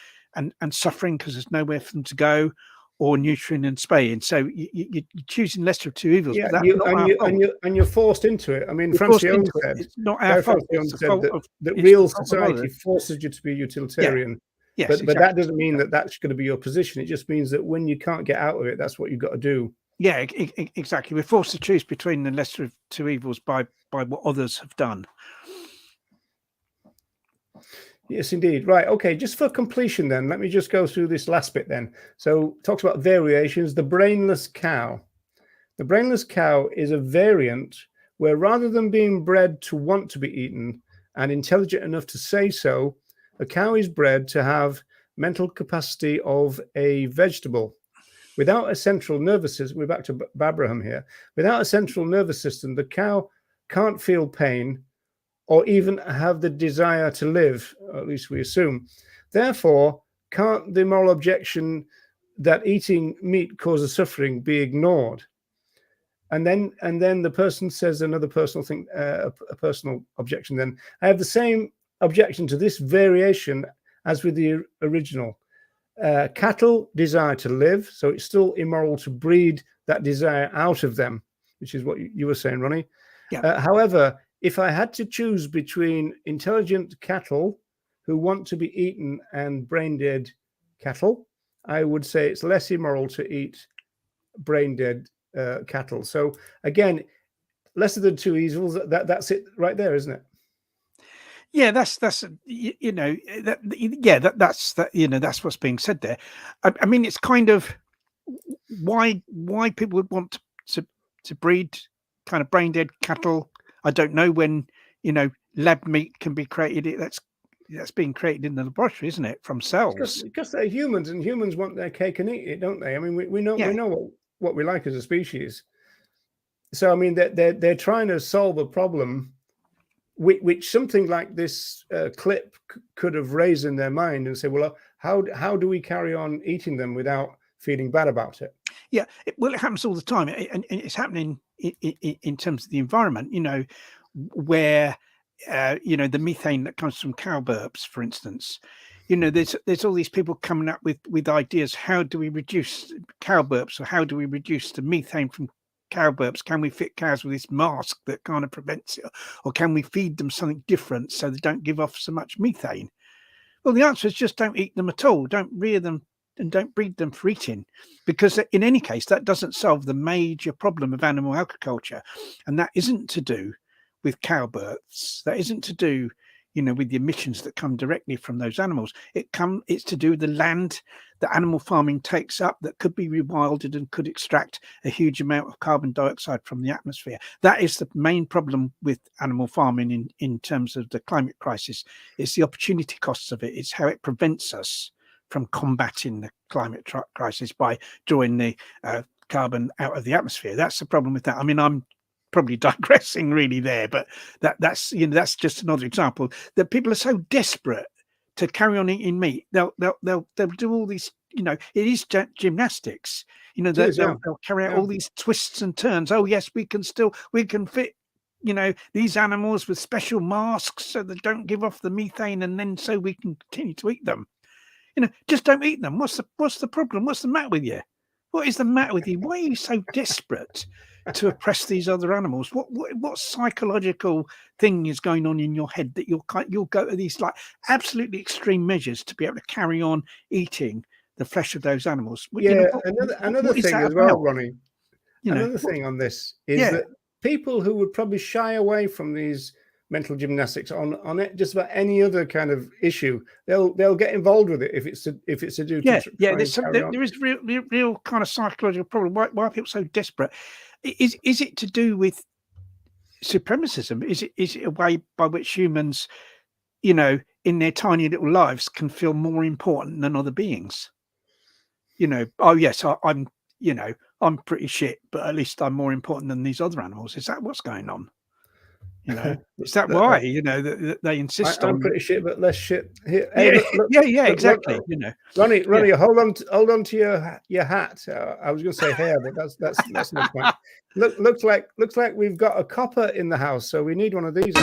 suffering because there's nowhere for them to go, or neutering and spaying. So you're choosing lesser of two evils. Yeah, but you're forced into it. I mean, Francione said, it's not our fault. that real society forces you to be utilitarian. Yes, but exactly. that doesn't mean that that's going to be your position. It just means that when you can't get out of it, that's what you've got to do. Yeah, exactly. We're forced to choose between the lesser of two evils by what others have done. Yes, indeed. Right. Okay. Just for completion, then, let me just go through this last bit then. So, talks about variations. The brainless cow. The brainless cow is a variant where, rather than being bred to want to be eaten and intelligent enough to say so, a cow is bred to have mental capacity of a vegetable. Without a central nervous system, we're back to Babraham here. Without a central nervous system, the cow can't feel pain or even have the desire to live, or at least we assume. Therefore, can't the moral objection that eating meat causes suffering be ignored? And then the person says another personal thing, a personal objection. Then I have the same objection to this variation as with the original. Cattle desire to live, so it's still immoral to breed that desire out of them, which is what you were saying, Ronnie. Yeah. However, if I had to choose between intelligent cattle who want to be eaten and brain-dead cattle, I would say it's less immoral to eat brain dead cattle. So again, lesser than two evils. That's it right there, isn't it? Yeah, that's you know that's what's being said there. I mean, it's kind of why people would want to breed kind of brain dead cattle. I don't know, when lab meat can be created. That's being created in the laboratory, isn't it, from cells? Because they're humans, and humans want their cake and eat it, don't they? I mean, we know what we like as a species. So I mean, they're trying to solve a problem which something like this clip could have raised in their mind and say, well, how do we carry on eating them without feeling bad about it? Yeah, well, it happens all the time, and it's happening in terms of the environment. Where the methane that comes from cow burps, for instance. There's all these people coming up with ideas. How do we reduce cow burps, or how do we reduce the methane from cow burps? Can we fit cows with this mask that kind of prevents it, or can we feed them something different so they don't give off so much methane? Well, the answer is just don't eat them at all. Don't rear them and don't breed them for eating, because in any case that doesn't solve the major problem of animal agriculture, and that isn't to do with cow births. That isn't to do with the emissions that come directly from those animals. It's to do with the land that animal farming takes up that could be rewilded and could extract a huge amount of carbon dioxide from the atmosphere. That is the main problem with animal farming in terms of the climate crisis. It's the opportunity costs of it. It's how it prevents us from combating the climate crisis by drawing the carbon out of the atmosphere. That's the problem with that. I mean, I'm probably digressing really there, but that's just another example that people are so desperate to carry on eating meat. They'll do all these, it is gymnastics, they'll carry out all these twists and turns. Oh yes, we can fit these animals with special masks so they don't give off the methane, and then so we can continue to eat them. Just don't eat them. What's the problem? What's the matter with you? What is the matter with you? Why are you so desperate to oppress these other animals? What psychological thing is going on in your head that you'll go to these like absolutely extreme measures to be able to carry on eating the flesh of those animals? Another thing as well, Ronnie. Another thing on this is that people who would probably shy away from these mental gymnastics on it, just about any other kind of issue, they'll get involved with it if it's to do. There is real kind of psychological problem. Why are people so desperate? Is it to do with supremacism? Is it a way by which humans, in their tiny little lives, can feel more important than other beings? Oh yes, I'm pretty shit, but at least I'm more important than these other animals. Is that what's going on? Is that why that they insist on? I'm pretty shit, but less shit here. Exactly. Ronnie, hold on to your hat. I was going to say hair, but that's no point. Looks like we've got a copper in the house, so we need one of these.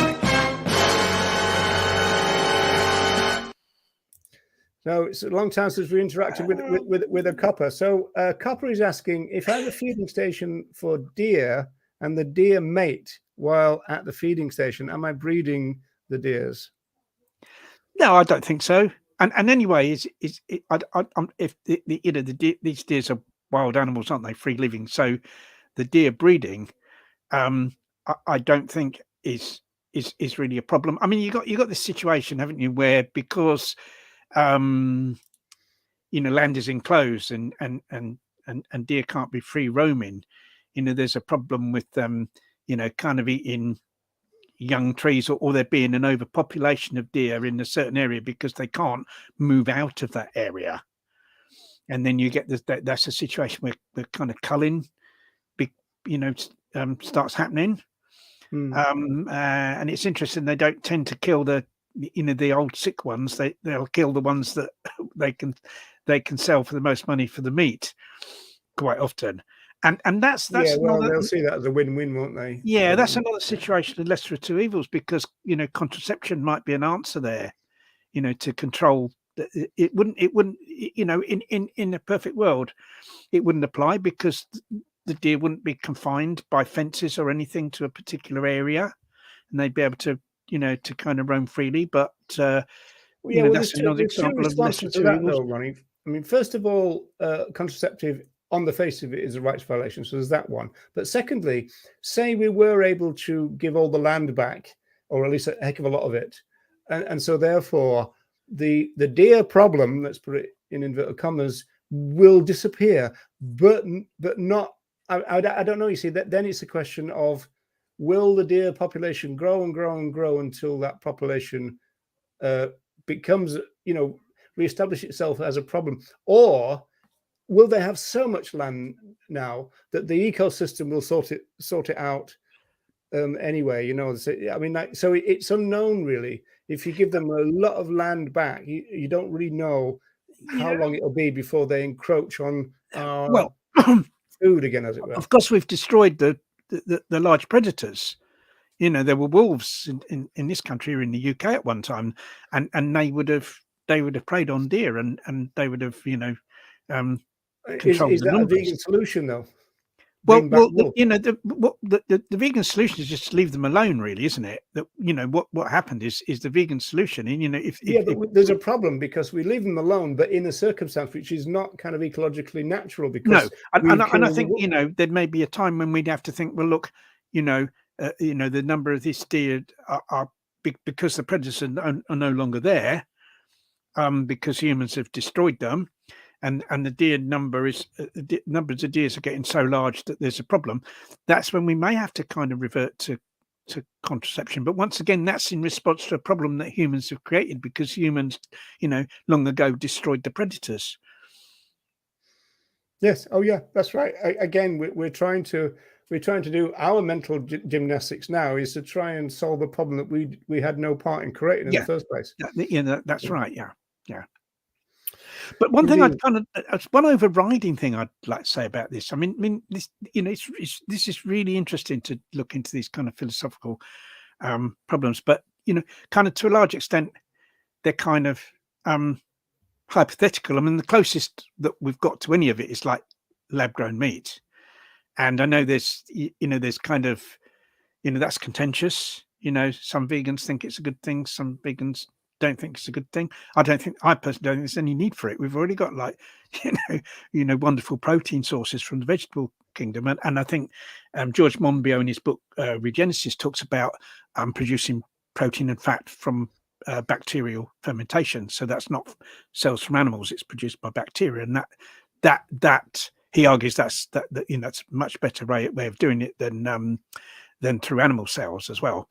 So it's a long time since we interacted with a copper. So Copper is asking, if I have a feeding station for deer and the deer mate while at the feeding station, am I breeding the deers? No, I don't think so. And anyway, these deers are wild animals, aren't they? Free living. So the deer breeding, I don't think is really a problem. I mean, you got this situation, haven't you, where because land is enclosed and deer can't be free roaming. There's a problem with kind of eating young trees, or there being an overpopulation of deer in a certain area because they can't move out of that area. And then you get that's a situation where the kind of culling, starts happening. And it's interesting, they don't tend to kill the old sick ones. They'll kill the ones that they can sell for the most money for the meat quite often. And that's they'll see that as a win-win, won't they? Yeah, that's another situation of lesser of two evils, because contraception might be an answer there, to control. It wouldn't in a perfect world it wouldn't apply, because the deer wouldn't be confined by fences or anything to a particular area, and they'd be able to to kind of roam freely. But that's another example of lesser of two evils. Ronnie. I mean, first of all, contraceptive on the face of it is a rights violation. So there's that one. But secondly, say we were able to give all the land back, or at least a heck of a lot of it, and so therefore the deer problem, let's put it in inverted commas, will disappear, but not. I don't know. You see, that then it's a question of, will the deer population grow and grow and grow until that population becomes, reestablish itself as a problem, or will they have so much land now that the ecosystem will sort it out anyway? So it's unknown really. If you give them a lot of land back, you don't really know how long it'll be before they encroach on our food again, as it were. Of course, we've destroyed the large predators. There were wolves in this country or in the UK at one time, and they would have preyed on deer, and they would have Is that a vegan solution though? Well, the vegan solution is just to leave them alone, really, isn't it? That what happened is the vegan solution, and but there's a problem because we leave them alone, but in a circumstance which is not kind of ecologically natural. Because and I think there may be a time when we'd have to think, well, look, the number of these deer are because the predators are no longer there, because humans have destroyed them. And the deer numbers of deer are getting so large that there's a problem. That's when we may have to kind of revert to contraception. But once again, that's in response to a problem that humans have created, because humans, long ago destroyed the predators. Yes. Oh, yeah. That's right. Again, we're trying to do our mental gymnastics now is to try and solve a problem that we had no part in creating in the first place. That's right. Yeah. But one thing one overriding thing I'd like to say about this, I mean, this, this is really interesting to look into these kind of philosophical problems, but kind of to a large extent, they're kind of hypothetical. I mean, the closest that we've got to any of it is like lab-grown meat, and I know there's kind of that's contentious. Some vegans think it's a good thing, some vegans don't think it's a good thing. I personally don't think there's any need for it. We've already got wonderful protein sources from the vegetable kingdom, and I think George Monbiot in his book Regenesis talks about producing protein and fat from bacterial fermentation. So that's not cells from animals; it's produced by bacteria, and that he argues that's a much better way of doing it than through animal cells as well.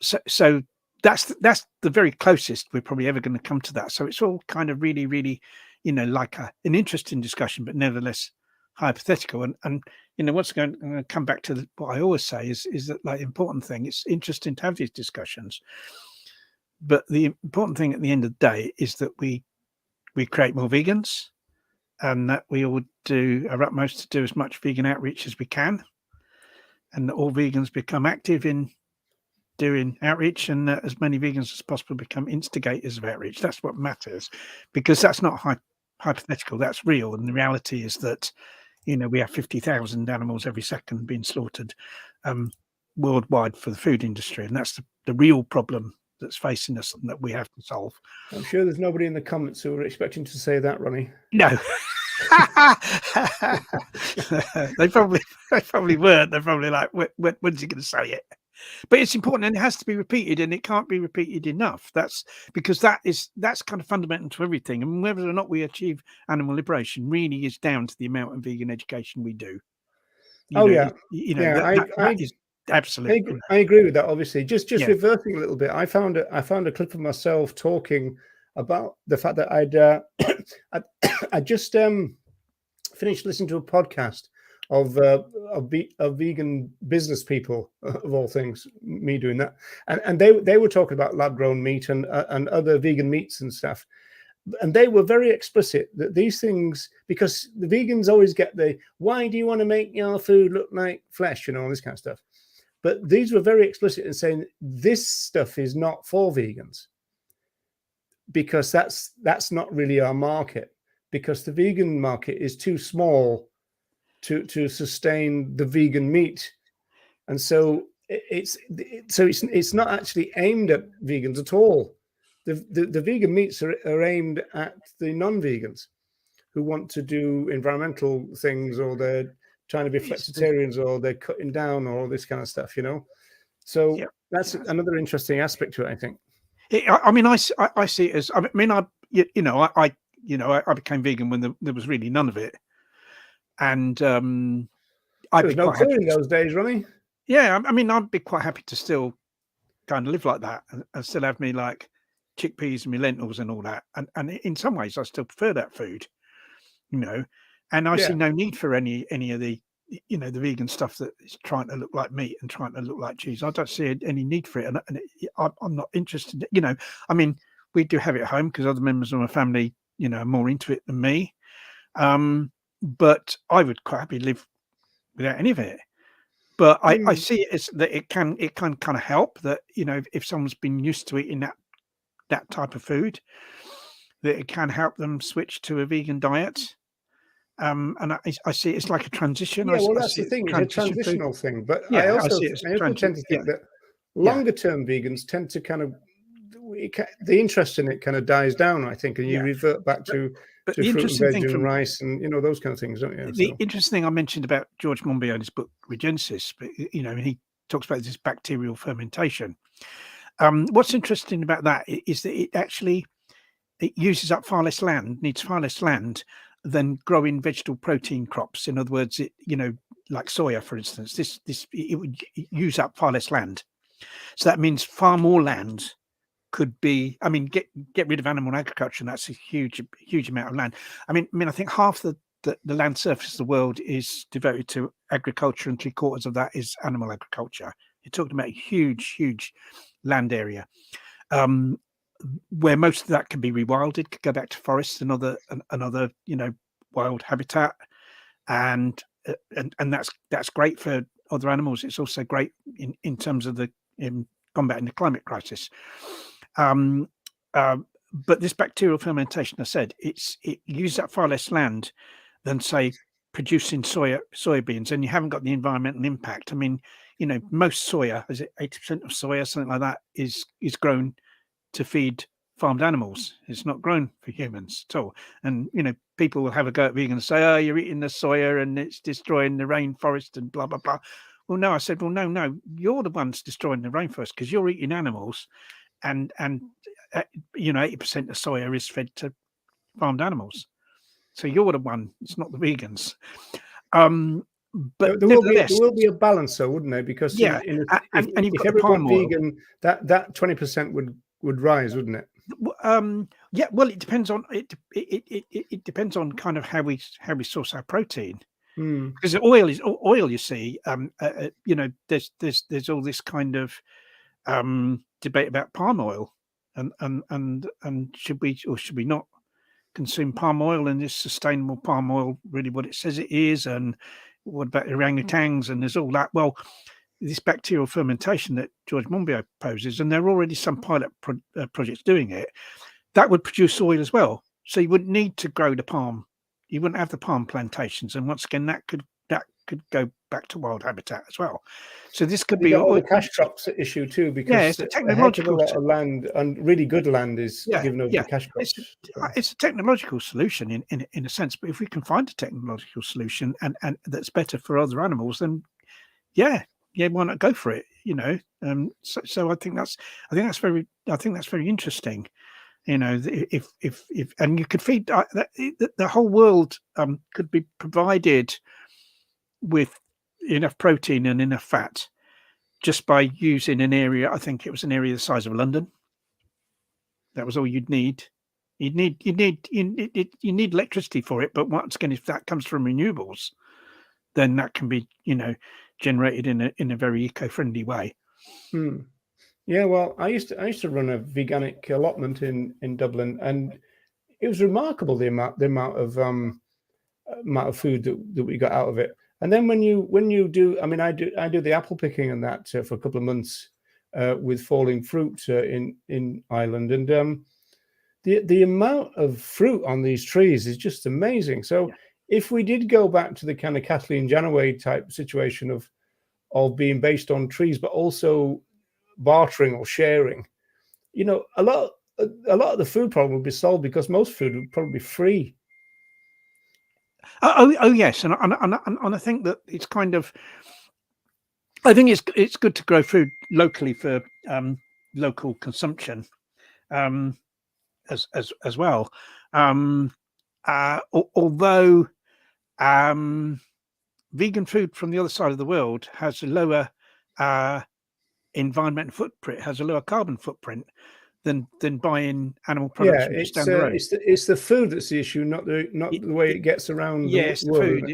So that's the very closest we're probably ever going to come to that. So it's all kind of really, really, like an interesting discussion, but nevertheless hypothetical. And once again, I'm going to come back to what I always say is that, like, the important thing, it's interesting to have these discussions, but the important thing at the end of the day is that we create more vegans, and that we all do our utmost to do as much vegan outreach as we can, and that all vegans become active in doing outreach, and as many vegans as possible become instigators of outreach. That's what matters, because that's not hypothetical, that's real. And the reality is that we have 50,000 animals every second being slaughtered worldwide for the food industry, and that's the real problem that's facing us and that we have to solve. I'm sure there's nobody in the comments who are expecting to say that, Ronnie. No. they probably weren't. They're probably like, when's he going to say it? But it's important, and it has to be repeated, and it can't be repeated enough. That's because that's kind of fundamental to everything. And whether or not we achieve animal liberation really is down to the amount of vegan education we do. That is absolutely. I agree with that. Obviously, just reversing a little bit. I found a clip of myself talking about the fact that I just finished listening to a podcast of vegan business people, of all things, me doing that, and they were talking about lab-grown meat and other vegan meats and stuff, and they were very explicit that these things, because the vegans always get the, why do you want to make your food look like flesh and all this kind of stuff, but these were very explicit in saying this stuff is not for vegans, because that's not really our market, because the vegan market is too small to sustain the vegan meat, and so it's not actually aimed at vegans at all. The vegan meats are aimed at the non-vegans, who want to do environmental things, or they're trying to be flexitarians, or they're cutting down, or all this kind of stuff, you know. So that's another interesting aspect to it, I think. I mean, I see it as, I mean, I became vegan when there was really none of it, and there was no clue in those days, Ronnie. Yeah, I mean, I'd be quite happy to still kind of live like that and still have me like chickpeas and my lentils and all that, and in some ways I still prefer that food, you know, and I see no need for any of the, you know, the vegan stuff that is trying to look like meat and trying to look like cheese. I don't see any need for it, and I'm not interested. You know, I mean, we do have it at home because other members of my family, you know, are more into it than me. But I would quite happily live without any of it. But I see it as that it can kind of help that, you know, if someone's been used to eating that type of food, that it can help them switch to a vegan diet. And I see it's like a transition. Yeah, well, that's the thing. It's a transitional thing. But I also tend to think that longer term vegans tend to kind of, the interest in it kind of dies down, I think, and you revert back to fruit and veg and rice and, you know, those kind of things, don't you? The interesting thing I mentioned about George Monbiot in his book Regenesis, but, you know, he talks about this bacterial fermentation. What's interesting about that is that it uses up far less land, needs far less land than growing vegetable protein crops. In other words, it, you know, like soya, for instance, it would use up far less land. So that means far more land could be, I mean, get rid of animal agriculture, and that's a huge amount of land. I mean, I think half the land surface of the world is devoted to agriculture, and 3/4 of that is animal agriculture. You're talking about a huge land area, where most of that can be rewilded, could go back to forests and another, you know, wild habitat, and that's great for other animals. It's also great in terms of in combating the climate crisis. But this bacterial fermentation, I said, it uses up far less land than, say, producing soybeans, and you haven't got the environmental impact. I mean, you know, most soya, is it 80% of soya, something like that, is grown to feed farmed animals. It's not grown for humans at all. And, you know, people will have a go at vegans and say, oh, you're eating the soya and it's destroying the rainforest and blah, blah, blah. Well, no, I said, well, no, you're the ones destroying the rainforest because you're eating animals, and you know, 80% of soya is fed to farmed animals. So you're the one, it's not the vegans. But there will be a balance, though, wouldn't there? Because if everyone vegan, that 20% would rise, wouldn't it? Yeah, well, it depends on it depends on kind of how we source our protein. Because oil, you see, you know, there's all this kind of debate about palm oil, and should we or should we not consume palm oil, and is sustainable palm oil really what it says it is, and what about orangutans, and there's all that. Well, this bacterial fermentation that George Monbiot poses, and there are already some pilot projects doing it, that would produce oil as well. So you wouldn't need to grow the palm. You wouldn't have the palm plantations, and once again, that could go back to wild habitat as well. So this could be all the cash crops issue too, because it's a technological lot of land, and really good land, is given over to cash crops. It's a technological solution in a sense, but if we can find a technological solution and that's better for other animals, then why not go for it? You know, so I think that's very interesting. You know, if and you could feed the whole world could be provided with enough protein and enough fat just by using an area. I think it was an area the size of London. That was all you'd need. You need electricity for it, but once again, if that comes from renewables, then that can be, you know, generated in a very eco-friendly way. Yeah, well, I used to run a veganic allotment in Dublin, and it was remarkable the amount of food that we got out of it. And then when you do, I mean, I do the apple picking and that for a couple of months with falling fruit in Ireland, and the amount of fruit on these trees is just amazing. So if we did go back to the kind of Kathleen Janaway type situation of being based on trees, but also bartering or sharing, you know, a lot of the food problem would be solved, because most food would probably be free. Oh yes, and I think that it's kind of. I think it's good to grow food locally for local consumption, as well. Although vegan food from the other side of the world has a lower environmental footprint, has a lower carbon footprint than buying animal products from just down the road. It's the food that's the issue, not the way it gets around. Yeah, it's the world, food.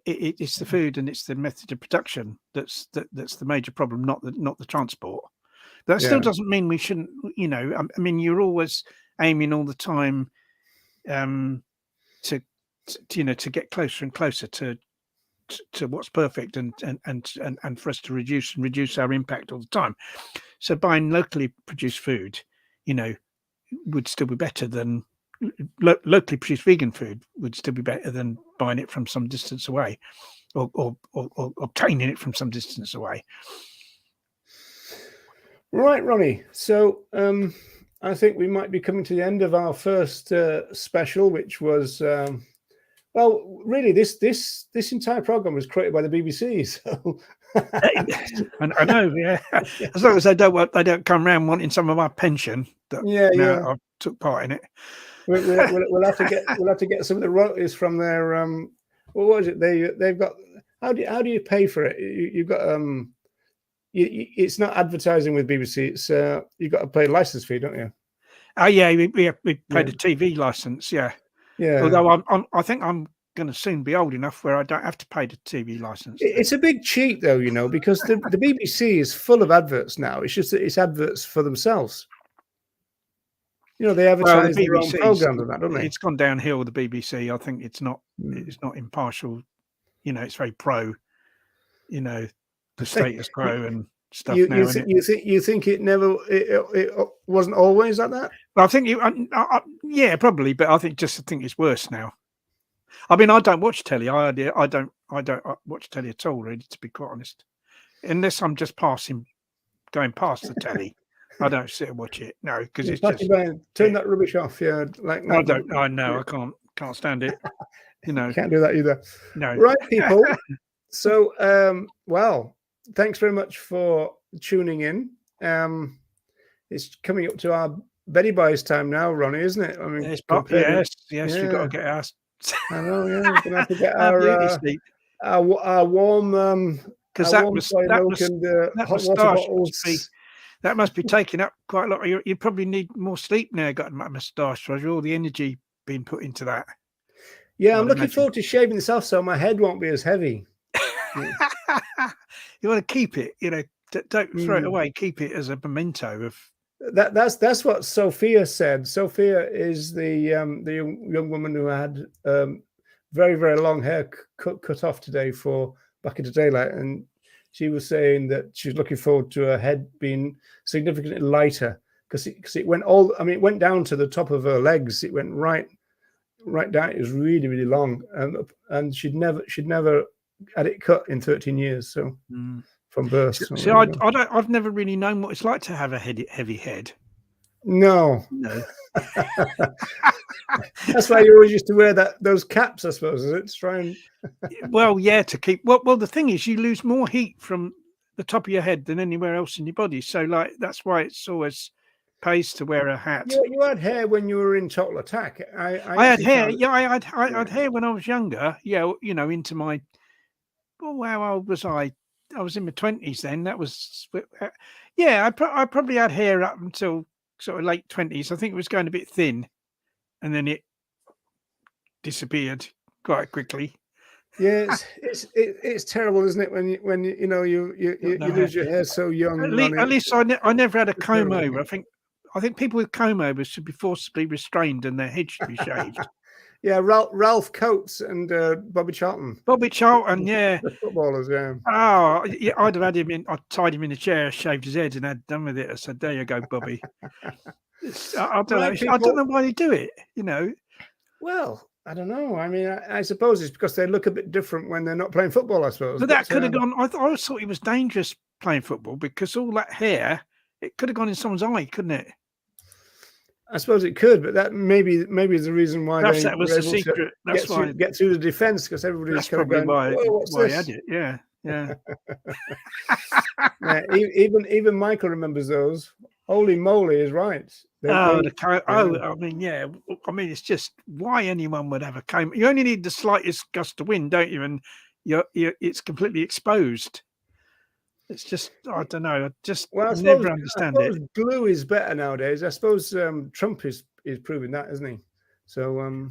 It's the food, and it's the method of production that's the major problem, not the transport. That still doesn't mean we shouldn't. I mean, you're always aiming all the time to get closer and closer to what's perfect, and for us to reduce our impact all the time. So buying locally produced food, would still be better than locally produced vegan food would still be better than buying it from some distance away, or obtaining it from some distance away. Right, Ronnie. So I think we might be coming to the end of our first special, which was well, really this entire program was created by the BBC. So I know, yeah. As long as they don't come around wanting some of our pension. I took part in it. We'll have to get some of the royalties from their what was it? They've got. How do you pay for it? You've got it's not advertising with BBC. It's you've got to pay a license fee, don't you? Oh yeah, we paid a TV license. Yeah. Although I think I'm going to soon be old enough where I don't have to pay the TV license. It's a big cheat though, because the BBC is full of adverts now. It's just that it's adverts for themselves. They advertise their own programs and that, don't they? It's gone downhill with the BBC. I think it's not impartial. It's very pro. The status quo and stuff. You think it wasn't always like that? I think yeah, probably, but I think it's worse now. I mean, I don't watch telly. I don't watch telly at all, really, to be quite honest. Unless I'm just going past the telly. I don't sit and watch it. No, because it's just turn that rubbish off. Yeah, I don't. I know. I can't stand it. Can't do that either. No. Right, people. So, well, thanks very much for tuning in. It's coming up to our Betty Boys time now, Ronnie, isn't it? I mean, yes, we've got to get our. I know, yeah, we're gonna have to get our warm because that must hot water bottles. That must be taking up quite a lot. You probably need more sleep now. Got a moustache, Roger. All the energy being put into that. Yeah, I'm looking forward to shaving this off so my head won't be as heavy. You want to keep it, don't throw it away. Keep it as a memento of. That's what Sophia said. Sophia is the young woman who had very, very long hair cut off today for Back into Daylight, and she was saying that she's looking forward to her head being significantly lighter because it went it went down to the top of her legs. It went right down. It was really, really long, and she'd never had it cut in 13 years. So from birth. See, I've never really known what it's like to have a heavy head. No. That's why you always used to wear those caps, I suppose, is it? To try and well, yeah, to keep well the thing is you lose more heat from the top of your head than anywhere else in your body. So that's why it's always pays to wear a hat. You had hair when you were in Total Attack. I had hair. Yeah, I had hair when I was younger. Yeah, into my how old was I? I was in my 20s then. That was I probably had hair up until sort of late 20s. I think it was going a bit thin, and then it disappeared quite quickly. Yeah, it's terrible, isn't it? When you lose your hair so young. At least I never had a comb over. I think people with comb overs should be forcibly restrained and their head should be shaved. Yeah, Ralph Coates and Bobby Charlton. Bobby Charlton, yeah. The footballers, yeah. Oh, yeah, I'd have had him in. I tied him in a chair, shaved his head, and had done with it. I said, "There you go, Bobby." I don't know. I don't know why they do it. Well, I don't know. I mean, I suppose it's because they look a bit different when they're not playing football. I suppose. But that could have gone. I always thought it was dangerous playing football because all that hair, it could have gone in someone's eye, couldn't it? I suppose it could, but that maybe is the reason why Perhaps they that was were the able secret. That's why. get through the defense, because everybody's That's kind of probably going, what's why he this? had it. Yeah, yeah. Yeah, even Michael remembers those. Holy moly is right. I mean, yeah. I mean, it's just why anyone would ever claim. You only need the slightest gust of wind, don't you? And it's completely exposed. It's just, I don't know. I just never understand it. Glue is better nowadays. I suppose Trump is proving that, isn't he? So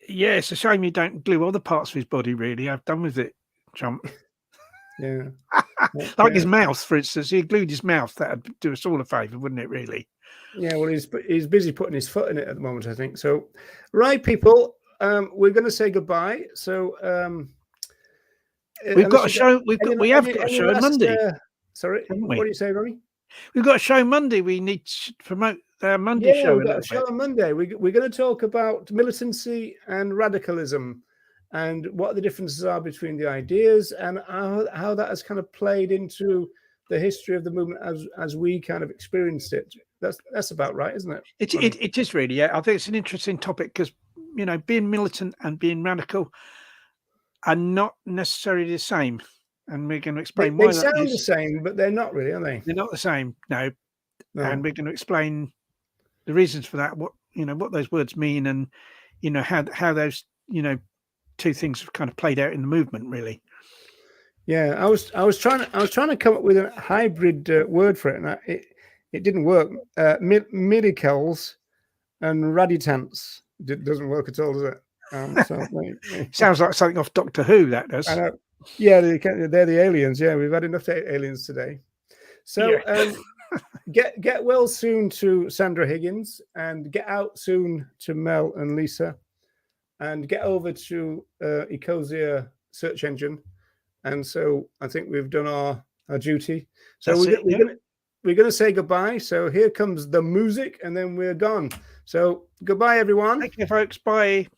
yeah, it's a shame you don't glue other parts of his body. Really, I've done with it, Trump. Yeah, like his mouth, for instance. He glued his mouth. That'd do us all a favour, wouldn't it? Really? Yeah. Well, he's busy putting his foot in it at the moment, I think. So, right, people, we're going to say goodbye. So. We've got a show. We have got a show on Monday. Sorry, what do you say, Ronnie? We've got a show Monday. We need to promote our Monday show. We've got a show on Monday. We're going to talk about militancy and radicalism, and what the differences are between the ideas, and how that has kind of played into the history of the movement as we kind of experienced it. That's about right, isn't it? It is really. Yeah, I think it's an interesting topic because being militant and being radical are not necessarily the same, and we're going to explain why. They sound the same, but they're not really, are they? They're not the same, no. And we're going to explain the reasons for that. What those words mean, and how those two things have kind of played out in the movement, really. Yeah, I was trying to come up with a hybrid word for it, and it didn't work. Midicals and raditants. It doesn't work at all, does it? Sounds like something off Doctor Who. That does. I know. Yeah, they're the aliens. Yeah, we've had enough aliens today. So get well soon to Sandra Higgins, and get out soon to Mel and Lisa, and get over to Ecosia search engine. And so I think we've done our duty. So we're going to say goodbye. So here comes the music, and then we're gone. So goodbye, everyone. Thank you, folks. Bye.